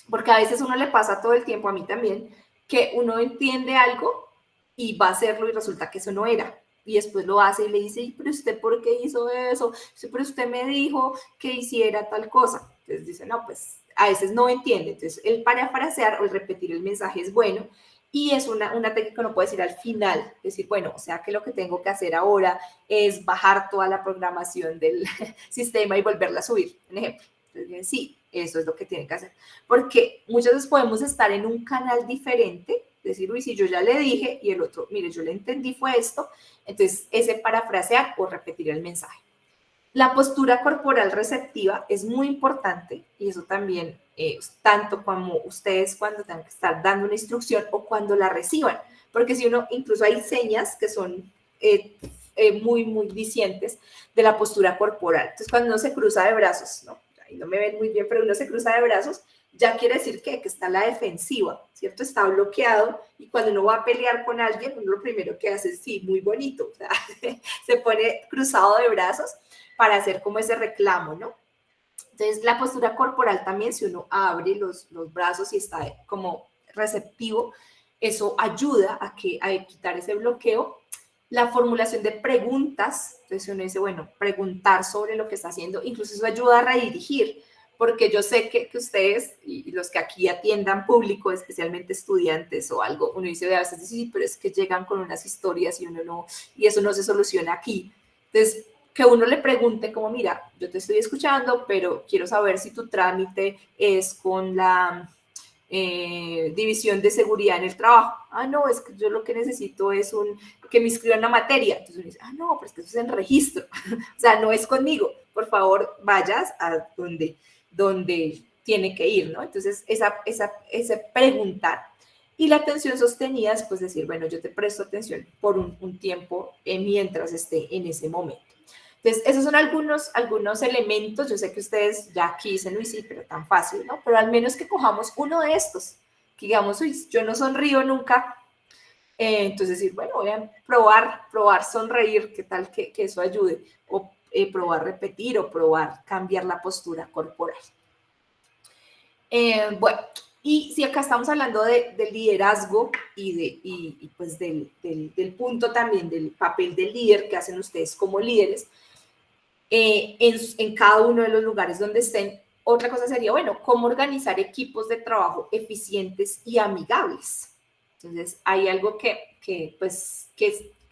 porque a veces uno le pasa todo el tiempo, a mí también, que uno entiende algo y va a hacerlo y resulta que eso no era. Y después lo hace y le dice, pero usted ¿por qué hizo eso? Pero usted me dijo que hiciera tal cosa. Entonces dice, no, pues a veces no entiende. Entonces el parafrasear o el repetir el mensaje es bueno. Y es una técnica que uno puede decir al final, decir, bueno, o sea que lo que tengo que hacer ahora es bajar toda la programación del sistema y volverla a subir, un ejemplo. Entonces, sí, eso es lo que tienen que hacer. Porque muchas veces podemos estar en un canal diferente, decir, uy, si yo ya le dije y el otro, mire, yo le entendí fue esto, entonces ese parafrasear o repetir el mensaje. La postura corporal receptiva es muy importante y eso también, tanto como ustedes cuando tengan que estar dando una instrucción o cuando la reciban, porque si uno, incluso hay señas que son muy dicientes de la postura corporal. Entonces, cuando uno se cruza de brazos, ¿no? Ahí no me ven muy bien, pero uno se cruza de brazos, ya quiere decir que está en la defensiva, ¿cierto? Está bloqueado y cuando uno va a pelear con alguien, uno lo primero que hace es, sí, muy bonito, o sea, se pone cruzado de brazos para hacer como ese reclamo, ¿no? Entonces, la postura corporal también, si uno abre los brazos y está como receptivo, eso ayuda a quitar ese bloqueo. La formulación de preguntas, entonces uno dice, bueno, preguntar sobre lo que está haciendo, incluso eso ayuda a redirigir, porque yo sé que ustedes y los que aquí atiendan público, especialmente estudiantes o algo, uno dice, a veces, sí, pero es que llegan con unas historias y uno no, y eso no se soluciona aquí. Entonces, que uno le pregunte como, mira, yo te estoy escuchando, pero quiero saber si tu trámite es con la división de seguridad en el trabajo. Ah, no, es que yo lo que necesito es que me inscriban una materia. Entonces uno dice, ah, no, pero es que eso es en registro. O sea, no es conmigo. Por favor, vayas a donde tiene que ir, ¿no? Entonces, ese preguntar. Y la atención sostenida es pues decir, bueno, yo te presto atención por un tiempo mientras esté en ese momento. Entonces, esos son algunos elementos. Yo sé que ustedes ya aquí dicen, uy, sí, pero tan fácil, ¿no? Pero al menos que cojamos uno de estos, que digamos, uy, yo no sonrío nunca. Entonces, decir, bueno, voy a probar sonreír, qué tal que eso ayude. O probar repetir o probar cambiar la postura corporal. Bueno, y si acá estamos hablando de liderazgo y pues del punto también del papel del líder que hacen ustedes como líderes, en cada uno de los lugares donde estén. Otra cosa sería, bueno, cómo organizar equipos de trabajo eficientes y amigables. Entonces, hay algo que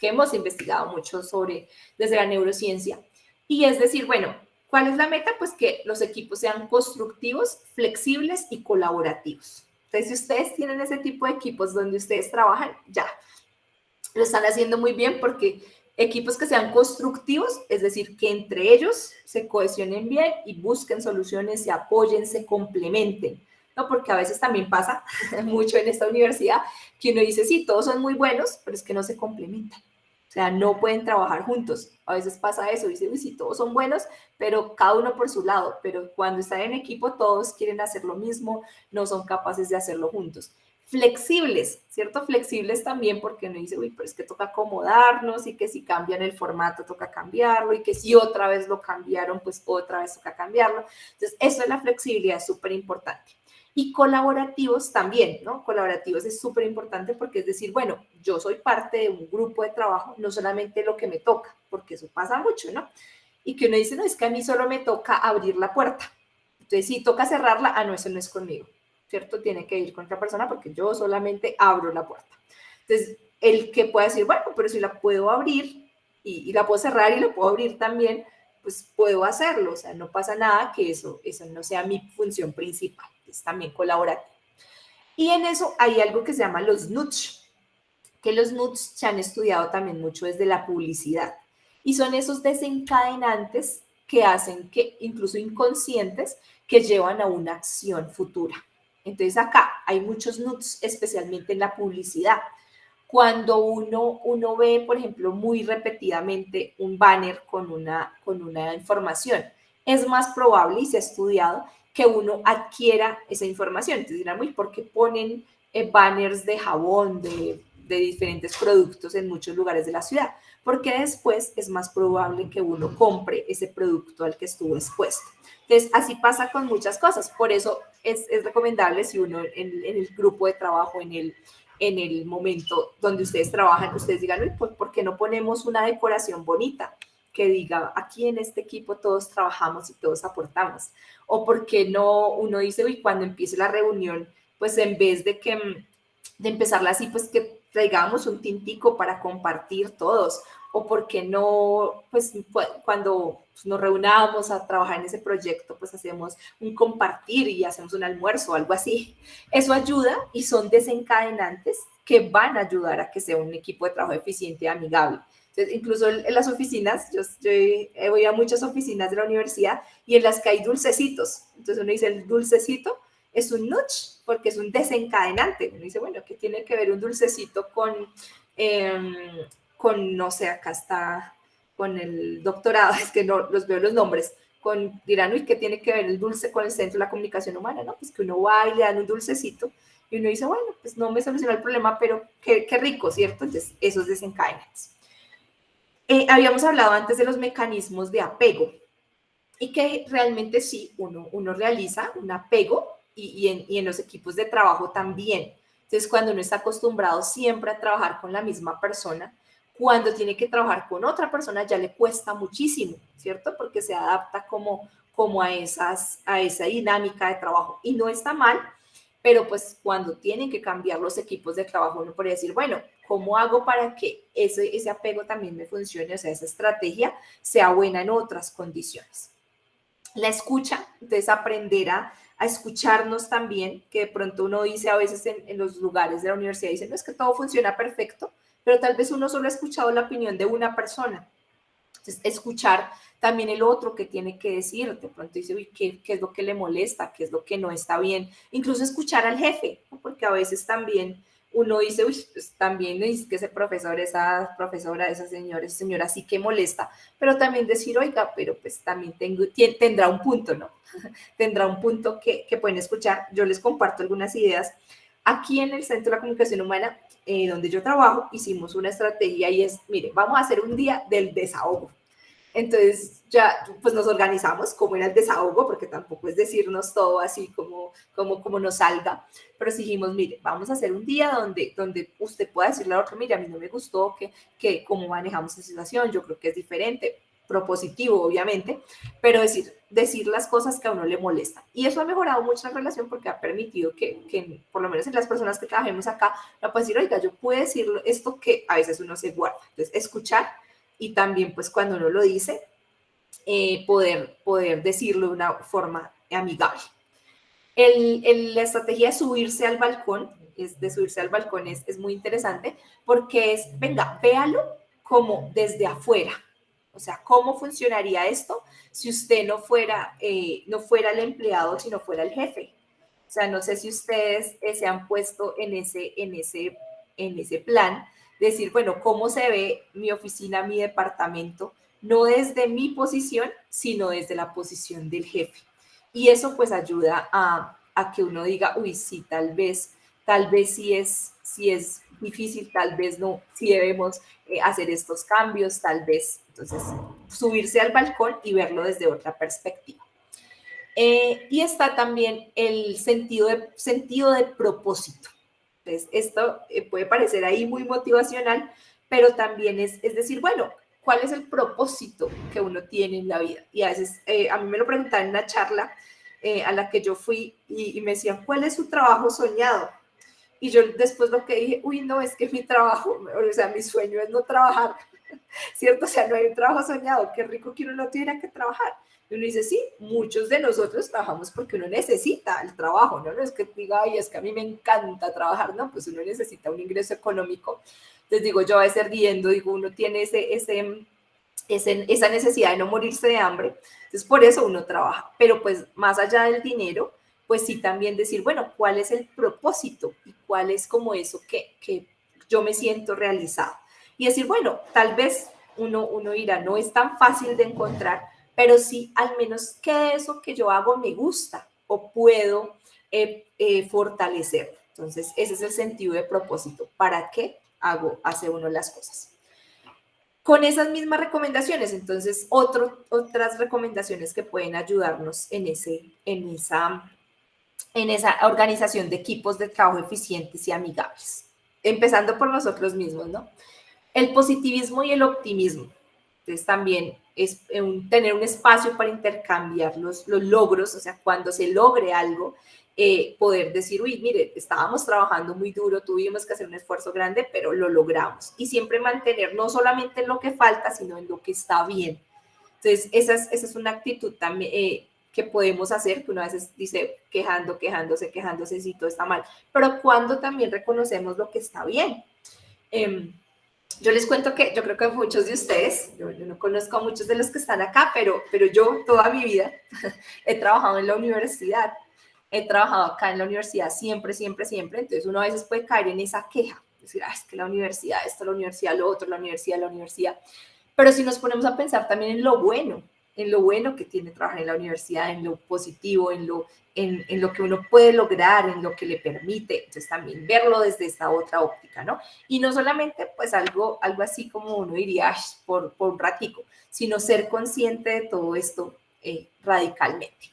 hemos investigado mucho desde la neurociencia, y es decir, bueno, ¿cuál es la meta? Pues que los equipos sean constructivos, flexibles y colaborativos. Entonces, si ustedes tienen ese tipo de equipos donde ustedes trabajan, ya, lo están haciendo muy bien, porque equipos que sean constructivos, es decir, que entre ellos se cohesionen bien y busquen soluciones, se apoyen, se complementen, ¿no? Porque a veces también pasa mucho en esta universidad que uno dice, sí, todos son muy buenos, pero es que no se complementan. O sea, no pueden trabajar juntos. A veces pasa eso, dice, sí, todos son buenos, pero cada uno por su lado. Pero cuando están en equipo, todos quieren hacer lo mismo, no son capaces de hacerlo juntos. Flexibles, ¿cierto? Flexibles también, porque uno dice, uy, pero es que toca acomodarnos, y que si cambian el formato toca cambiarlo, y que si otra vez lo cambiaron, pues otra vez toca cambiarlo. Entonces, eso es la flexibilidad, es súper importante. Y colaborativos también, ¿no? Colaborativos es súper importante porque es decir, bueno, yo soy parte de un grupo de trabajo, no solamente lo que me toca, porque eso pasa mucho, ¿no? Y que uno dice, no, es que a mí solo me toca abrir la puerta. Entonces, si toca cerrarla, no, eso no es conmigo, ¿cierto? Tiene que ir con otra persona porque yo solamente abro la puerta. Entonces, el que pueda decir, bueno, pero si la puedo abrir y la puedo cerrar y la puedo abrir también, pues puedo hacerlo, o sea, no pasa nada que eso no sea mi función principal, es también colaborativo. Y en eso hay algo que se llama los nudge, que los nudge se han estudiado también mucho desde la publicidad, y son esos desencadenantes que hacen que, incluso inconscientes, que llevan a una acción futura. Entonces acá hay muchos nudges, especialmente en la publicidad. Cuando uno ve, por ejemplo, muy repetidamente un banner con una información, es más probable, y se ha estudiado, que uno adquiera esa información. Entonces dirán, uy, ¿por qué ponen banners de jabón, de diferentes productos en muchos lugares de la ciudad? Porque después es más probable que uno compre ese producto al que estuvo expuesto. Entonces, así pasa con muchas cosas. Por eso es recomendable, si uno en el grupo de trabajo, en el momento donde ustedes trabajan, ustedes digan, ¿por qué no ponemos una decoración bonita? Que diga, aquí en este equipo todos trabajamos y todos aportamos. O por qué no, uno dice, uy, cuando empiece la reunión, pues en vez de empezarla así, pues que traigamos un tintico para compartir todos. O por qué no, pues cuando nos reunamos a trabajar en ese proyecto, pues hacemos un compartir y hacemos un almuerzo o algo así. Eso ayuda y son desencadenantes que van a ayudar a que sea un equipo de trabajo eficiente y amigable. Entonces, incluso en las oficinas, yo voy a muchas oficinas de la universidad y en las que hay dulcecitos. Entonces uno dice, el dulcecito es un nudge porque es un desencadenante. Uno dice, bueno, ¿qué tiene que ver un dulcecito no sé, acá está con el doctorado, es que no los veo los nombres, dirán, uy, ¿qué tiene que ver el dulce con el centro de la comunicación humana? No, pues que uno va y le dan un dulcecito y uno dice, bueno, pues no me soluciona el problema, pero qué rico, ¿cierto? Entonces, esos desencadenantes. Habíamos hablado antes de los mecanismos de apego y que realmente sí, uno realiza un apego y en los equipos de trabajo también. Entonces, cuando uno está acostumbrado siempre a trabajar con la misma persona, cuando tiene que trabajar con otra persona ya le cuesta muchísimo, ¿cierto? Porque se adapta como a esa dinámica de trabajo. Y no está mal, pero pues cuando tienen que cambiar los equipos de trabajo, uno podría decir, bueno, ¿cómo hago para que ese apego también me funcione? O sea, esa estrategia sea buena en otras condiciones. La escucha, entonces aprender a escucharnos también, que de pronto uno dice a veces en los lugares de la universidad, dice, no es que todo funciona perfecto, pero tal vez uno solo ha escuchado la opinión de una persona. Entonces, escuchar también el otro que tiene que decir, de pronto dice, uy, ¿qué es lo que le molesta? ¿Qué es lo que no está bien? Incluso escuchar al jefe, ¿no? Porque a veces también uno dice, uy, pues también es que ese profesor, esa profesora, esa señora sí que molesta, pero también decir, oiga, pero pues también tendrá un punto, ¿no? Tendrá un punto que pueden escuchar. Yo les comparto algunas ideas. Aquí en el Centro de la Comunicación Humana, donde yo trabajo, hicimos una estrategia y es, mire, vamos a hacer un día del desahogo. Entonces ya pues nos organizamos como era el desahogo, porque tampoco es decirnos todo así como nos salga, pero dijimos, mire, vamos a hacer un día donde usted pueda decirle al otro, mire, a mí no me gustó que cómo manejamos esa situación, yo creo que es diferente, propositivo obviamente, pero decir las cosas que a uno le molestan. Y eso ha mejorado mucho la relación porque ha permitido que por lo menos en las personas que trabajemos acá, no puede decir, oiga, yo puedo decir esto que a veces uno se guarda. Entonces, escuchar y también pues cuando uno lo dice, poder decirlo de una forma amigable. La estrategia de subirse al balcón, es muy interesante porque es, venga, véalo como desde afuera. O sea, ¿cómo funcionaría esto si usted no fuera el empleado, sino fuera el jefe? O sea, no sé si ustedes se han puesto en ese plan, decir, bueno, ¿cómo se ve mi oficina, mi departamento? No desde mi posición, sino desde la posición del jefe. Y eso pues ayuda a que uno diga, uy, sí, tal vez sí es difícil, tal vez no, sí debemos hacer estos cambios, tal vez, entonces, subirse al balcón y verlo desde otra perspectiva. Y está también el sentido de propósito. Entonces, esto puede parecer ahí muy motivacional, pero también es decir, bueno, ¿cuál es el propósito que uno tiene en la vida? Y a veces, a mí me lo preguntaban en una charla a la que yo fui y me decían, ¿cuál es su trabajo soñado? Y yo después lo que dije, uy, no, es que mi trabajo, o sea, mi sueño es no trabajar, ¿cierto? O sea, no hay un trabajo soñado, qué rico que uno no tuviera que trabajar. Y uno dice, sí, muchos de nosotros trabajamos porque uno necesita el trabajo, ¿no? No es que diga, ay, es que a mí me encanta trabajar, no, pues uno necesita un ingreso económico. Entonces digo, yo a veces riendo, digo, uno tiene esa necesidad de no morirse de hambre, entonces por eso uno trabaja, pero pues más allá del dinero, pues sí también decir, bueno, ¿cuál es el propósito? Y cuál es como eso que yo me siento realizado. Y decir, bueno, tal vez uno dirá, no es tan fácil de encontrar, pero sí al menos que eso que yo hago me gusta o puedo fortalecer. Entonces, ese es el sentido de propósito. ¿Para qué hace uno las cosas? Con esas mismas recomendaciones, entonces, otras recomendaciones que pueden ayudarnos en esa organización de equipos de trabajo eficientes y amigables. Empezando por nosotros mismos, ¿no? El positivismo y el optimismo. Entonces también es tener un espacio para intercambiar los logros, o sea, cuando se logre algo, poder decir, uy, mire, estábamos trabajando muy duro, tuvimos que hacer un esfuerzo grande, pero lo logramos. Y siempre mantener no solamente en lo que falta, sino en lo que está bien. Entonces, esa es una actitud también que podemos hacer, que uno a veces dice quejándose si todo está mal, pero cuando también reconocemos lo que está bien. Yo les cuento que yo creo que muchos de ustedes, yo no conozco a muchos de los que están acá, pero yo toda mi vida he trabajado en la universidad, he trabajado acá en la universidad siempre, siempre, siempre, entonces uno a veces puede caer en esa queja, decir, es que la universidad, esto, la universidad, lo otro, la universidad, pero si nos ponemos a pensar también en lo bueno que tiene trabajar en la universidad, en lo positivo, en lo que uno puede lograr, en lo que le permite, entonces también verlo desde esta otra óptica, ¿no? Y no solamente pues algo así como uno diría por un ratico, sino ser consciente de todo esto radicalmente.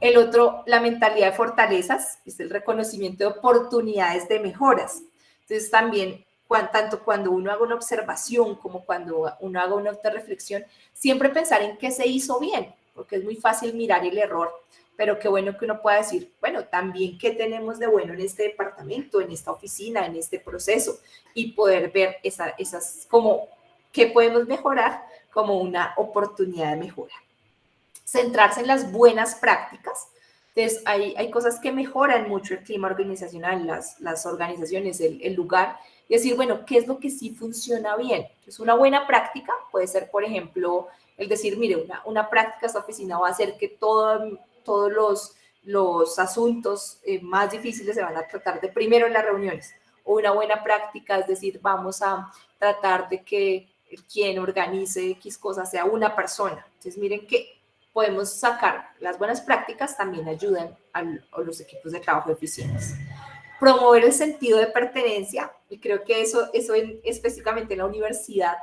El otro, la mentalidad de fortalezas, es el reconocimiento de oportunidades de mejoras. Entonces también, tanto cuando uno haga una observación como cuando uno haga una autorreflexión, siempre pensar en qué se hizo bien, porque es muy fácil mirar el error, pero qué bueno que uno pueda decir, bueno, también qué tenemos de bueno en este departamento, en esta oficina, en este proceso, y poder ver esas como qué podemos mejorar como una oportunidad de mejora. Centrarse en las buenas prácticas. Entonces, hay cosas que mejoran mucho el clima organizacional, las organizaciones, el lugar, y decir, bueno, ¿qué es lo que sí funciona bien? Es una buena práctica, puede ser, por ejemplo, el decir, mire, una práctica esta oficina va a hacer que todos los asuntos más difíciles se van a tratar de primero en las reuniones. O una buena práctica es decir, vamos a tratar de que quien organice X cosas sea una persona. Entonces, miren que podemos sacar las buenas prácticas, también ayudan a los equipos de trabajo eficientes. Promover el sentido de pertenencia, y creo que eso específicamente en la universidad,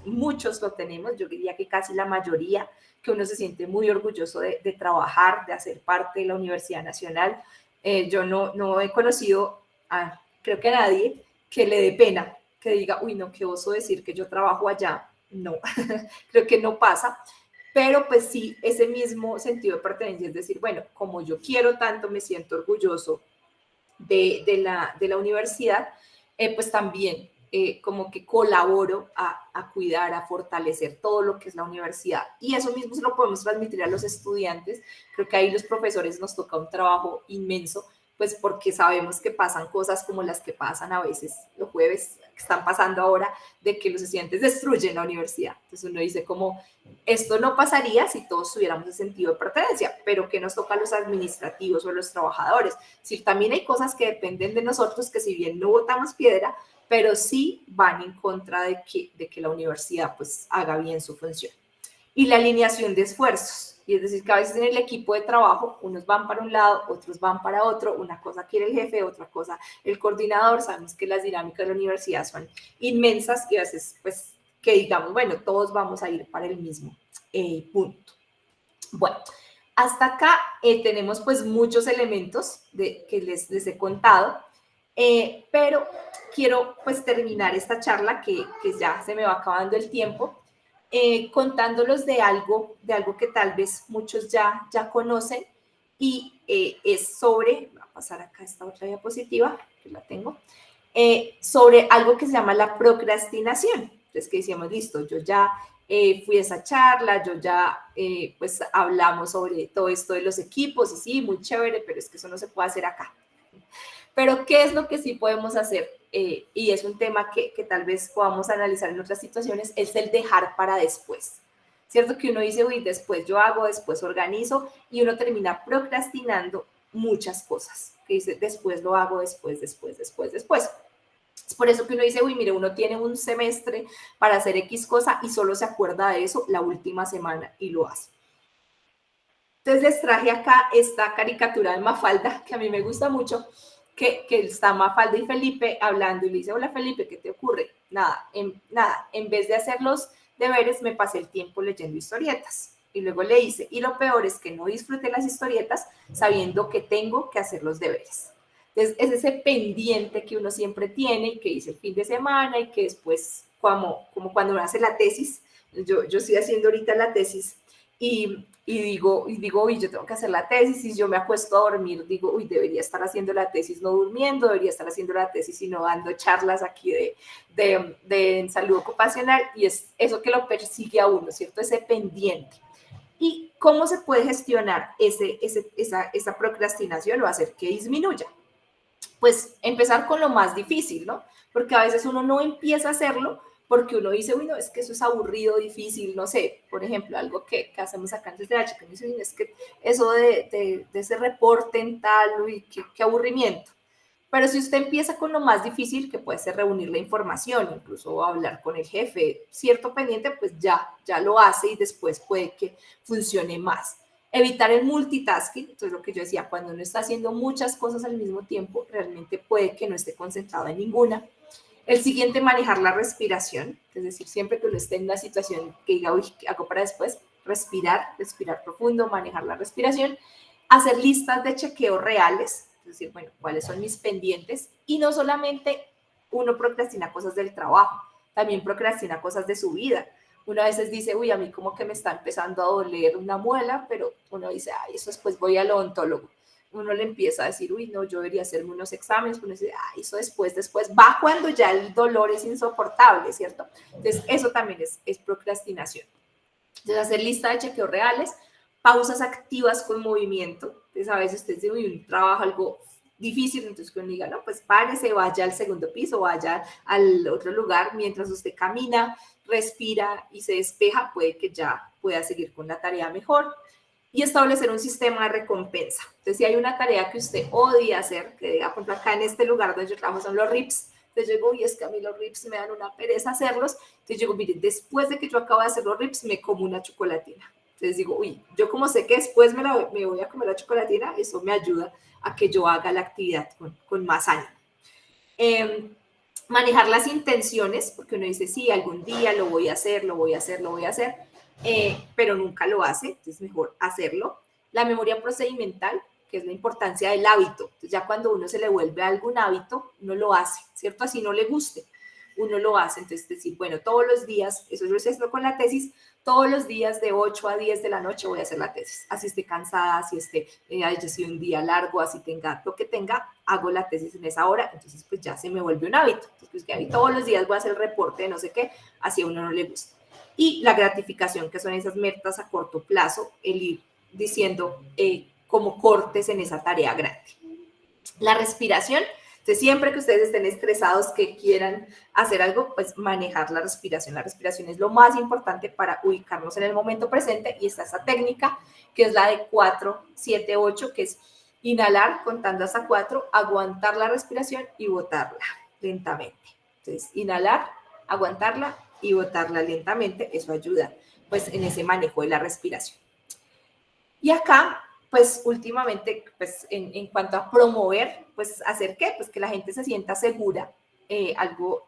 muchos lo tenemos, yo diría que casi la mayoría, que uno se siente muy orgulloso de trabajar, de hacer parte de la Universidad Nacional. Yo no he conocido, creo que a nadie, que le dé pena, que diga, uy, no, qué oso decir que yo trabajo allá. No, creo que no pasa, pero pues sí, ese mismo sentido de pertenencia, es decir, bueno, como yo quiero tanto, me siento orgulloso de la universidad, pues también como que colaboro a cuidar, a fortalecer todo lo que es la universidad. Y eso mismo se lo podemos transmitir a los estudiantes. Creo que ahí los profesores nos toca un trabajo inmenso, pues porque sabemos que pasan cosas como las que pasan a veces los jueves, que están pasando ahora, de que los estudiantes destruyen la universidad. Entonces uno dice como, esto no pasaría si todos tuviéramos ese sentido de pertenencia, pero ¿qué nos toca a los administrativos o a los trabajadores? Es decir, también hay cosas que dependen de nosotros que si bien no botamos piedra, pero sí van en contra de que la universidad pues haga bien su función. Y la alineación de esfuerzos, y es decir, que a veces en el equipo de trabajo unos van para un lado, otros van para otro, una cosa quiere el jefe, otra cosa el coordinador, sabemos que las dinámicas de la universidad son inmensas y a veces pues que digamos, bueno, todos vamos a ir para el mismo punto. Bueno, Hasta acá tenemos pues muchos elementos que les he contado, pero quiero pues terminar esta charla que ya se me va acabando el tiempo, contándolos de algo que tal vez muchos ya conocen y es sobre, voy a pasar acá esta otra diapositiva, que la tengo, sobre algo que se llama la procrastinación. Entonces, que decíamos, listo, yo ya fui a esa charla, yo ya, pues hablamos sobre todo esto de los equipos, y sí, muy chévere, pero es que eso no se puede hacer acá. Pero, ¿qué es lo que sí podemos hacer? Y es un tema que tal vez podamos analizar en otras situaciones, es el dejar para después. ¿Cierto? Que uno dice, uy, después yo hago, después organizo, y uno termina procrastinando muchas cosas. Que dice, después lo hago, después. Es por eso que uno dice, uy, mire, uno tiene un semestre para hacer X cosa y solo se acuerda de eso la última semana y lo hace. Entonces les traje acá esta caricatura de Mafalda, que a mí me gusta mucho, que está Mafalda y Felipe hablando y le dice, hola Felipe, ¿qué te ocurre? Nada, en vez de hacer los deberes me pasé el tiempo leyendo historietas. Y luego le dice, y lo peor es que no disfruté las historietas sabiendo que tengo que hacer los deberes. Entonces, es ese pendiente que uno siempre tiene y que dice el fin de semana y que después, como cuando uno hace la tesis, yo estoy haciendo ahorita la tesis y digo, uy, yo tengo que hacer la tesis y yo me acuesto a dormir, digo, uy, debería estar haciendo la tesis no durmiendo, debería estar haciendo la tesis y no dando charlas aquí de salud ocupacional y es eso que lo persigue a uno, ¿cierto? Ese pendiente. ¿Y cómo se puede gestionar esa procrastinación o hacer que disminuya? Pues empezar con lo más difícil, ¿no? Porque a veces uno no empieza a hacerlo porque uno dice, uy, no, es que eso es aburrido, difícil, no sé, por ejemplo, algo que hacemos acá en CCH, que me dice, es que eso de ese reporte en tal, uy, qué aburrimiento. Pero si usted empieza con lo más difícil, que puede ser reunir la información, incluso hablar con el jefe, cierto pendiente, pues ya lo hace y después puede que funcione más. Evitar el multitasking, entonces lo que yo decía, cuando uno está haciendo muchas cosas al mismo tiempo, realmente puede que no esté concentrado en ninguna. El siguiente, manejar la respiración, es decir, siempre que uno esté en una situación que diga, uy, ¿qué hago para después? Respirar profundo, manejar la respiración, hacer listas de chequeo reales, es decir, bueno, cuáles son mis pendientes, y no solamente uno procrastina cosas del trabajo, también procrastina cosas de su vida. Uno a veces dice, uy, a mí como que me está empezando a doler una muela, pero uno dice, ay, eso después voy al odontólogo. Uno le empieza a decir, uy, no, yo debería hacerme unos exámenes, uno dice, ay, eso después, va cuando ya el dolor es insoportable, ¿cierto? Entonces, eso también es procrastinación. Entonces, hacer lista de chequeos reales, pausas activas con movimiento. Entonces, a veces usted tiene un trabajo algo difícil, entonces que uno diga, no, pues párese, vaya al segundo piso, vaya al otro lugar, mientras usted camina, respira y se despeja, puede que ya pueda seguir con la tarea mejor. Y establecer un sistema de recompensa. Entonces, si hay una tarea que usted odia hacer, que diga, por ejemplo, acá en este lugar donde yo trabajo son los RIPS, entonces yo digo, y es que a mí los RIPS me dan una pereza hacerlos, entonces yo digo, mire, después de que yo acabo de hacer los RIPS, me como una chocolatina. Entonces digo, uy, yo como sé que después me voy a comer la chocolatina, eso me ayuda a que yo haga la actividad con más ánimo. Manejar las intenciones, porque uno dice, sí, algún día lo voy a hacer, pero nunca lo hace, entonces mejor hacerlo. La memoria procedimental, que es la importancia del hábito. Entonces ya cuando uno se le vuelve algún hábito, uno lo hace, ¿cierto? Así no le guste, uno lo hace. Entonces decir, bueno, todos los días, eso yo sé con la tesis, todos los días de 8 a 10 de la noche voy a hacer la tesis. Así esté cansada, así haya sido un día largo, así tenga lo que tenga, hago la tesis en esa hora. Entonces, pues ya se me vuelve un hábito. Entonces, pues que todos los días voy a hacer el reporte de no sé qué, así a uno no le gusta. Y la gratificación, que son esas metas a corto plazo, el ir diciendo como cortes en esa tarea grande. La respiración, entonces siempre que ustedes estén estresados, que quieran hacer algo, pues manejar la respiración. La respiración es lo más importante para ubicarnos en el momento presente y está esa técnica que es la de 4, 7, 8, que es inhalar contando hasta 4, aguantar la respiración y botarla lentamente. Entonces, inhalar, aguantarla y botarla lentamente, eso ayuda pues en ese manejo de la respiración. Y acá, pues últimamente, pues en cuanto a promover, pues hacer qué, pues que la gente se sienta segura, algo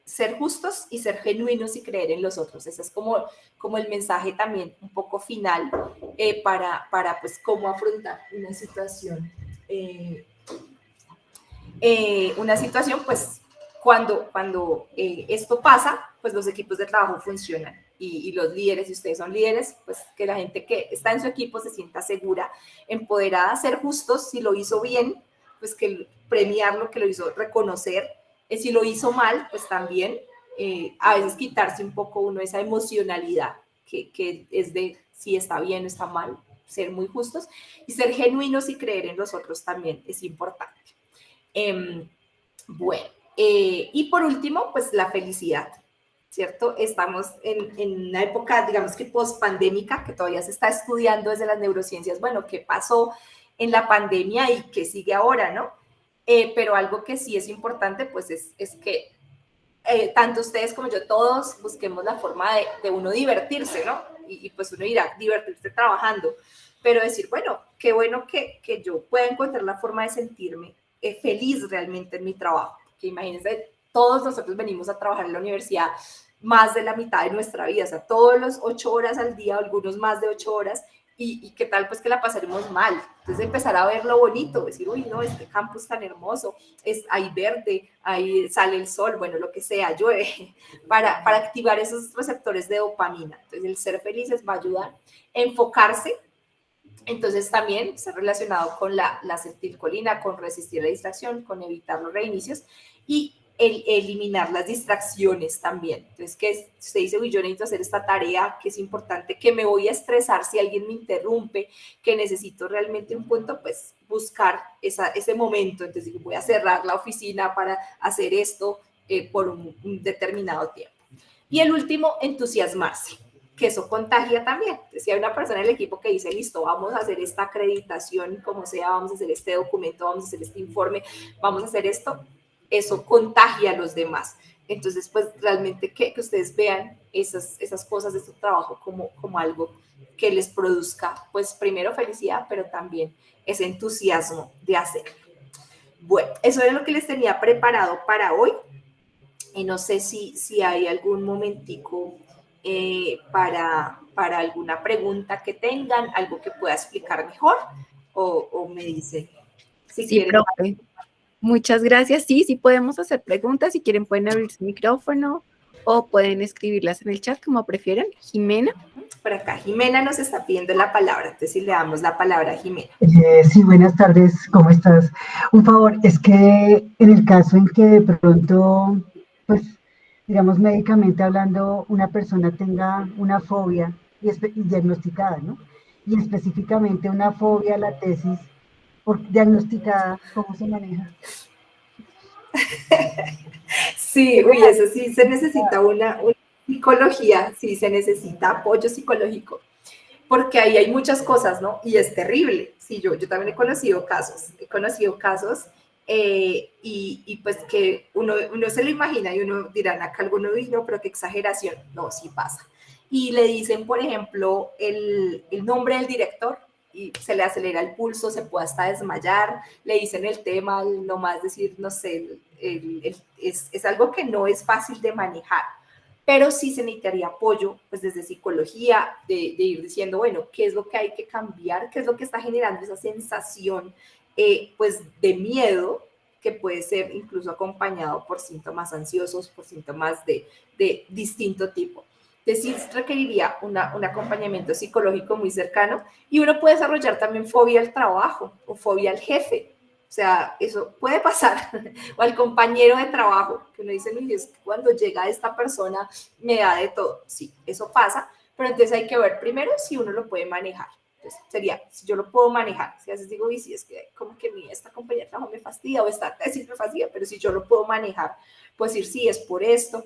ser justos y ser genuinos y creer en los otros. Ese es como el mensaje también un poco final para pues cómo afrontar una situación pues cuando esto pasa, pues los equipos de trabajo funcionan y los líderes, si ustedes son líderes, pues que la gente que está en su equipo se sienta segura, empoderada, ser justos, si lo hizo bien, pues que premiarlo, que lo hizo reconocer, si lo hizo mal, pues también a veces quitarse un poco uno esa emocionalidad que es de si está bien o está mal, ser muy justos y ser genuinos y creer en los otros también es importante. Bueno, y por último, pues la felicidad, ¿cierto? Estamos en una época, digamos que post-pandémica, que todavía se está estudiando desde las neurociencias, bueno, qué pasó en la pandemia y qué sigue ahora, ¿no? Pero algo que sí es importante, pues es que tanto ustedes como yo, todos busquemos la forma de uno divertirse, ¿no? Y pues uno irá divertirse trabajando, pero decir, bueno que yo pueda encontrar la forma de sentirme feliz realmente en mi trabajo. Que imagínense, todos nosotros venimos a trabajar en la universidad más de la mitad de nuestra vida, o sea, todos los 8 horas al día, algunos más de 8 horas, y qué tal pues que la pasaremos mal. Entonces empezar a ver lo bonito, decir, uy, no, este campus tan hermoso, hay verde, ahí sale el sol, bueno, lo que sea, llueve, para activar esos receptores de dopamina. Entonces el ser felices va a ayudar, enfocarse, entonces también está relacionado con la acetilcolina, con resistir la distracción, con evitar los reinicios y eliminar las distracciones también. Entonces, que usted dice, uy, yo necesito hacer esta tarea, que es importante, que me voy a estresar si alguien me interrumpe, que necesito realmente un punto, pues buscar ese momento. Entonces, voy a cerrar la oficina para hacer esto por un determinado tiempo. Y el último, entusiasmarse, que eso contagia también. Si hay una persona en el equipo que dice, listo, vamos a hacer esta acreditación, como sea, vamos a hacer este documento, vamos a hacer este informe, vamos a hacer esto, eso contagia a los demás. Entonces, pues realmente que ustedes vean esas cosas de su trabajo como algo que les produzca, pues primero felicidad, pero también ese entusiasmo de hacerlo. Bueno, eso era lo que les tenía preparado para hoy. Y no sé si hay algún momentico para alguna pregunta que tengan, algo que pueda explicar mejor, o me dicen si Sí, quieren. profe. Muchas gracias. Sí, sí podemos hacer preguntas. Si quieren pueden abrir su micrófono o pueden escribirlas en el chat como prefieran. Jimena. Por acá, Jimena nos está pidiendo la palabra, entonces si le damos la palabra a Jimena. Sí, buenas tardes, ¿cómo estás? Un favor, es que en el caso en que de pronto, pues, digamos, médicamente hablando, una persona tenga una fobia y diagnosticada, ¿no? Y específicamente una fobia a la tesis diagnosticada, ¿cómo se maneja? Sí, uy, eso sí, se necesita una psicología, sí, se necesita apoyo psicológico, porque ahí hay muchas cosas, ¿no? Y es terrible. Sí, yo también he conocido casos y pues que uno se lo imagina y uno dirá, acá alguno dice, no, pero qué exageración. No, sí pasa. Y le dicen, por ejemplo, el nombre del director y se le acelera el pulso, se puede hasta desmayar, le dicen el tema, nomás decir, no sé, es algo que no es fácil de manejar, pero sí se necesitaría apoyo, pues desde psicología, de ir diciendo, bueno, qué es lo que hay que cambiar, qué es lo que está generando esa sensación, pues de miedo, que puede ser incluso acompañado por síntomas ansiosos, por síntomas de distinto tipo. Entonces sí requeriría un acompañamiento psicológico muy cercano y uno puede desarrollar también fobia al trabajo o fobia al jefe. O sea, eso puede pasar. O al compañero de trabajo, que uno dice, es que cuando llega esta persona me da de todo. Sí, eso pasa, pero entonces hay que ver primero si uno lo puede manejar. Entonces sería, si yo lo puedo manejar, si a veces digo, y si es que como que esta compañía de trabajo me fastidia o esta tesis me fastidia, pero si yo lo puedo manejar, pues decir, sí, es por esto.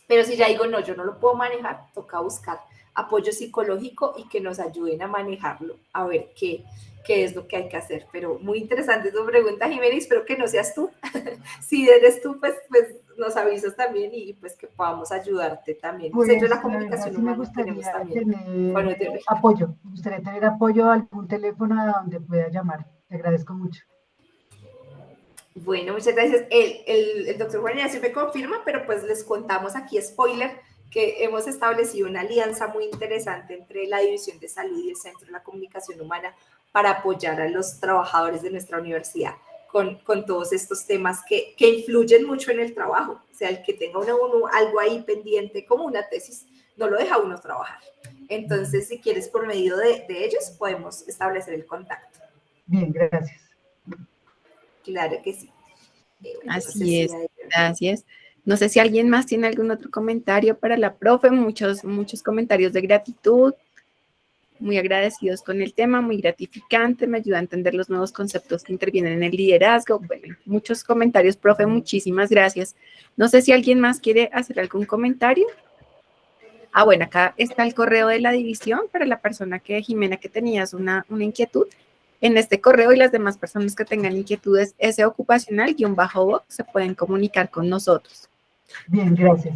Pero si ya digo, no, yo no lo puedo manejar, toca buscar apoyo psicológico y que nos ayuden a manejarlo, a ver qué es lo que hay que hacer. Pero muy interesante tu pregunta, Jimena, espero que no seas tú. Si eres tú, pues nos avisas también y pues que podamos ayudarte también. Pues Centro de la la verdad Comunicación sí me Humana tenemos gustaría también tener fonoaudiología. apoyo, me gustaría tener apoyo, algún teléfono a donde pueda llamar. Te agradezco mucho. Bueno, muchas gracias. El doctor Juan Ignacio me confirma, pero pues les contamos aquí, spoiler, que hemos establecido una alianza muy interesante entre la División de Salud y el Centro de la Comunicación Humana para apoyar a los trabajadores de nuestra universidad con todos estos temas que influyen mucho en el trabajo. O sea, el que tenga algo ahí pendiente como una tesis, no lo deja a uno trabajar. Entonces, si quieres, por medio de ellos, podemos establecer el contacto. Bien, gracias. Claro que sí. Bueno, así es, gracias. No sé si alguien más tiene algún otro comentario para la profe, muchos comentarios de gratitud, muy agradecidos con el tema, muy gratificante, me ayuda a entender los nuevos conceptos que intervienen en el liderazgo. Bueno, muchos comentarios, profe, muchísimas gracias. No sé si alguien más quiere hacer algún comentario. Ah, bueno, acá está el correo de la división para la persona Jimena, que tenías una inquietud. En este correo y las demás personas que tengan inquietudes, ese ocupacional-box, se pueden comunicar con nosotros. Bien, gracias.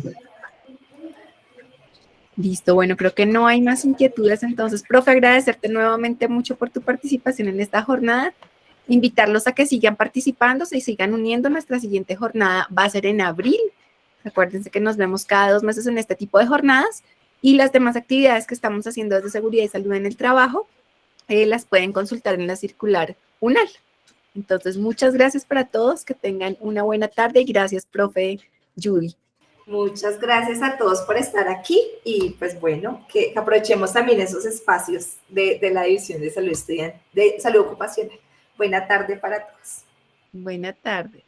Listo, bueno, creo que no hay más inquietudes. Entonces, profe, agradecerte nuevamente mucho por tu participación en esta jornada. Invitarlos a que sigan participando, se sigan uniendo. Nuestra siguiente jornada va a ser en abril. Recuérdense que nos vemos cada 2 meses en este tipo de jornadas y las demás actividades que estamos haciendo desde Seguridad y Salud en el Trabajo las pueden consultar en la circular UNAL. Entonces, muchas gracias para todos, que tengan una buena tarde y gracias, profe Judy. Muchas gracias a todos por estar aquí y pues bueno, que aprovechemos también esos espacios de la División de Salud Estudiantil, de Salud Ocupacional. Buena tarde para todos. Buena tarde.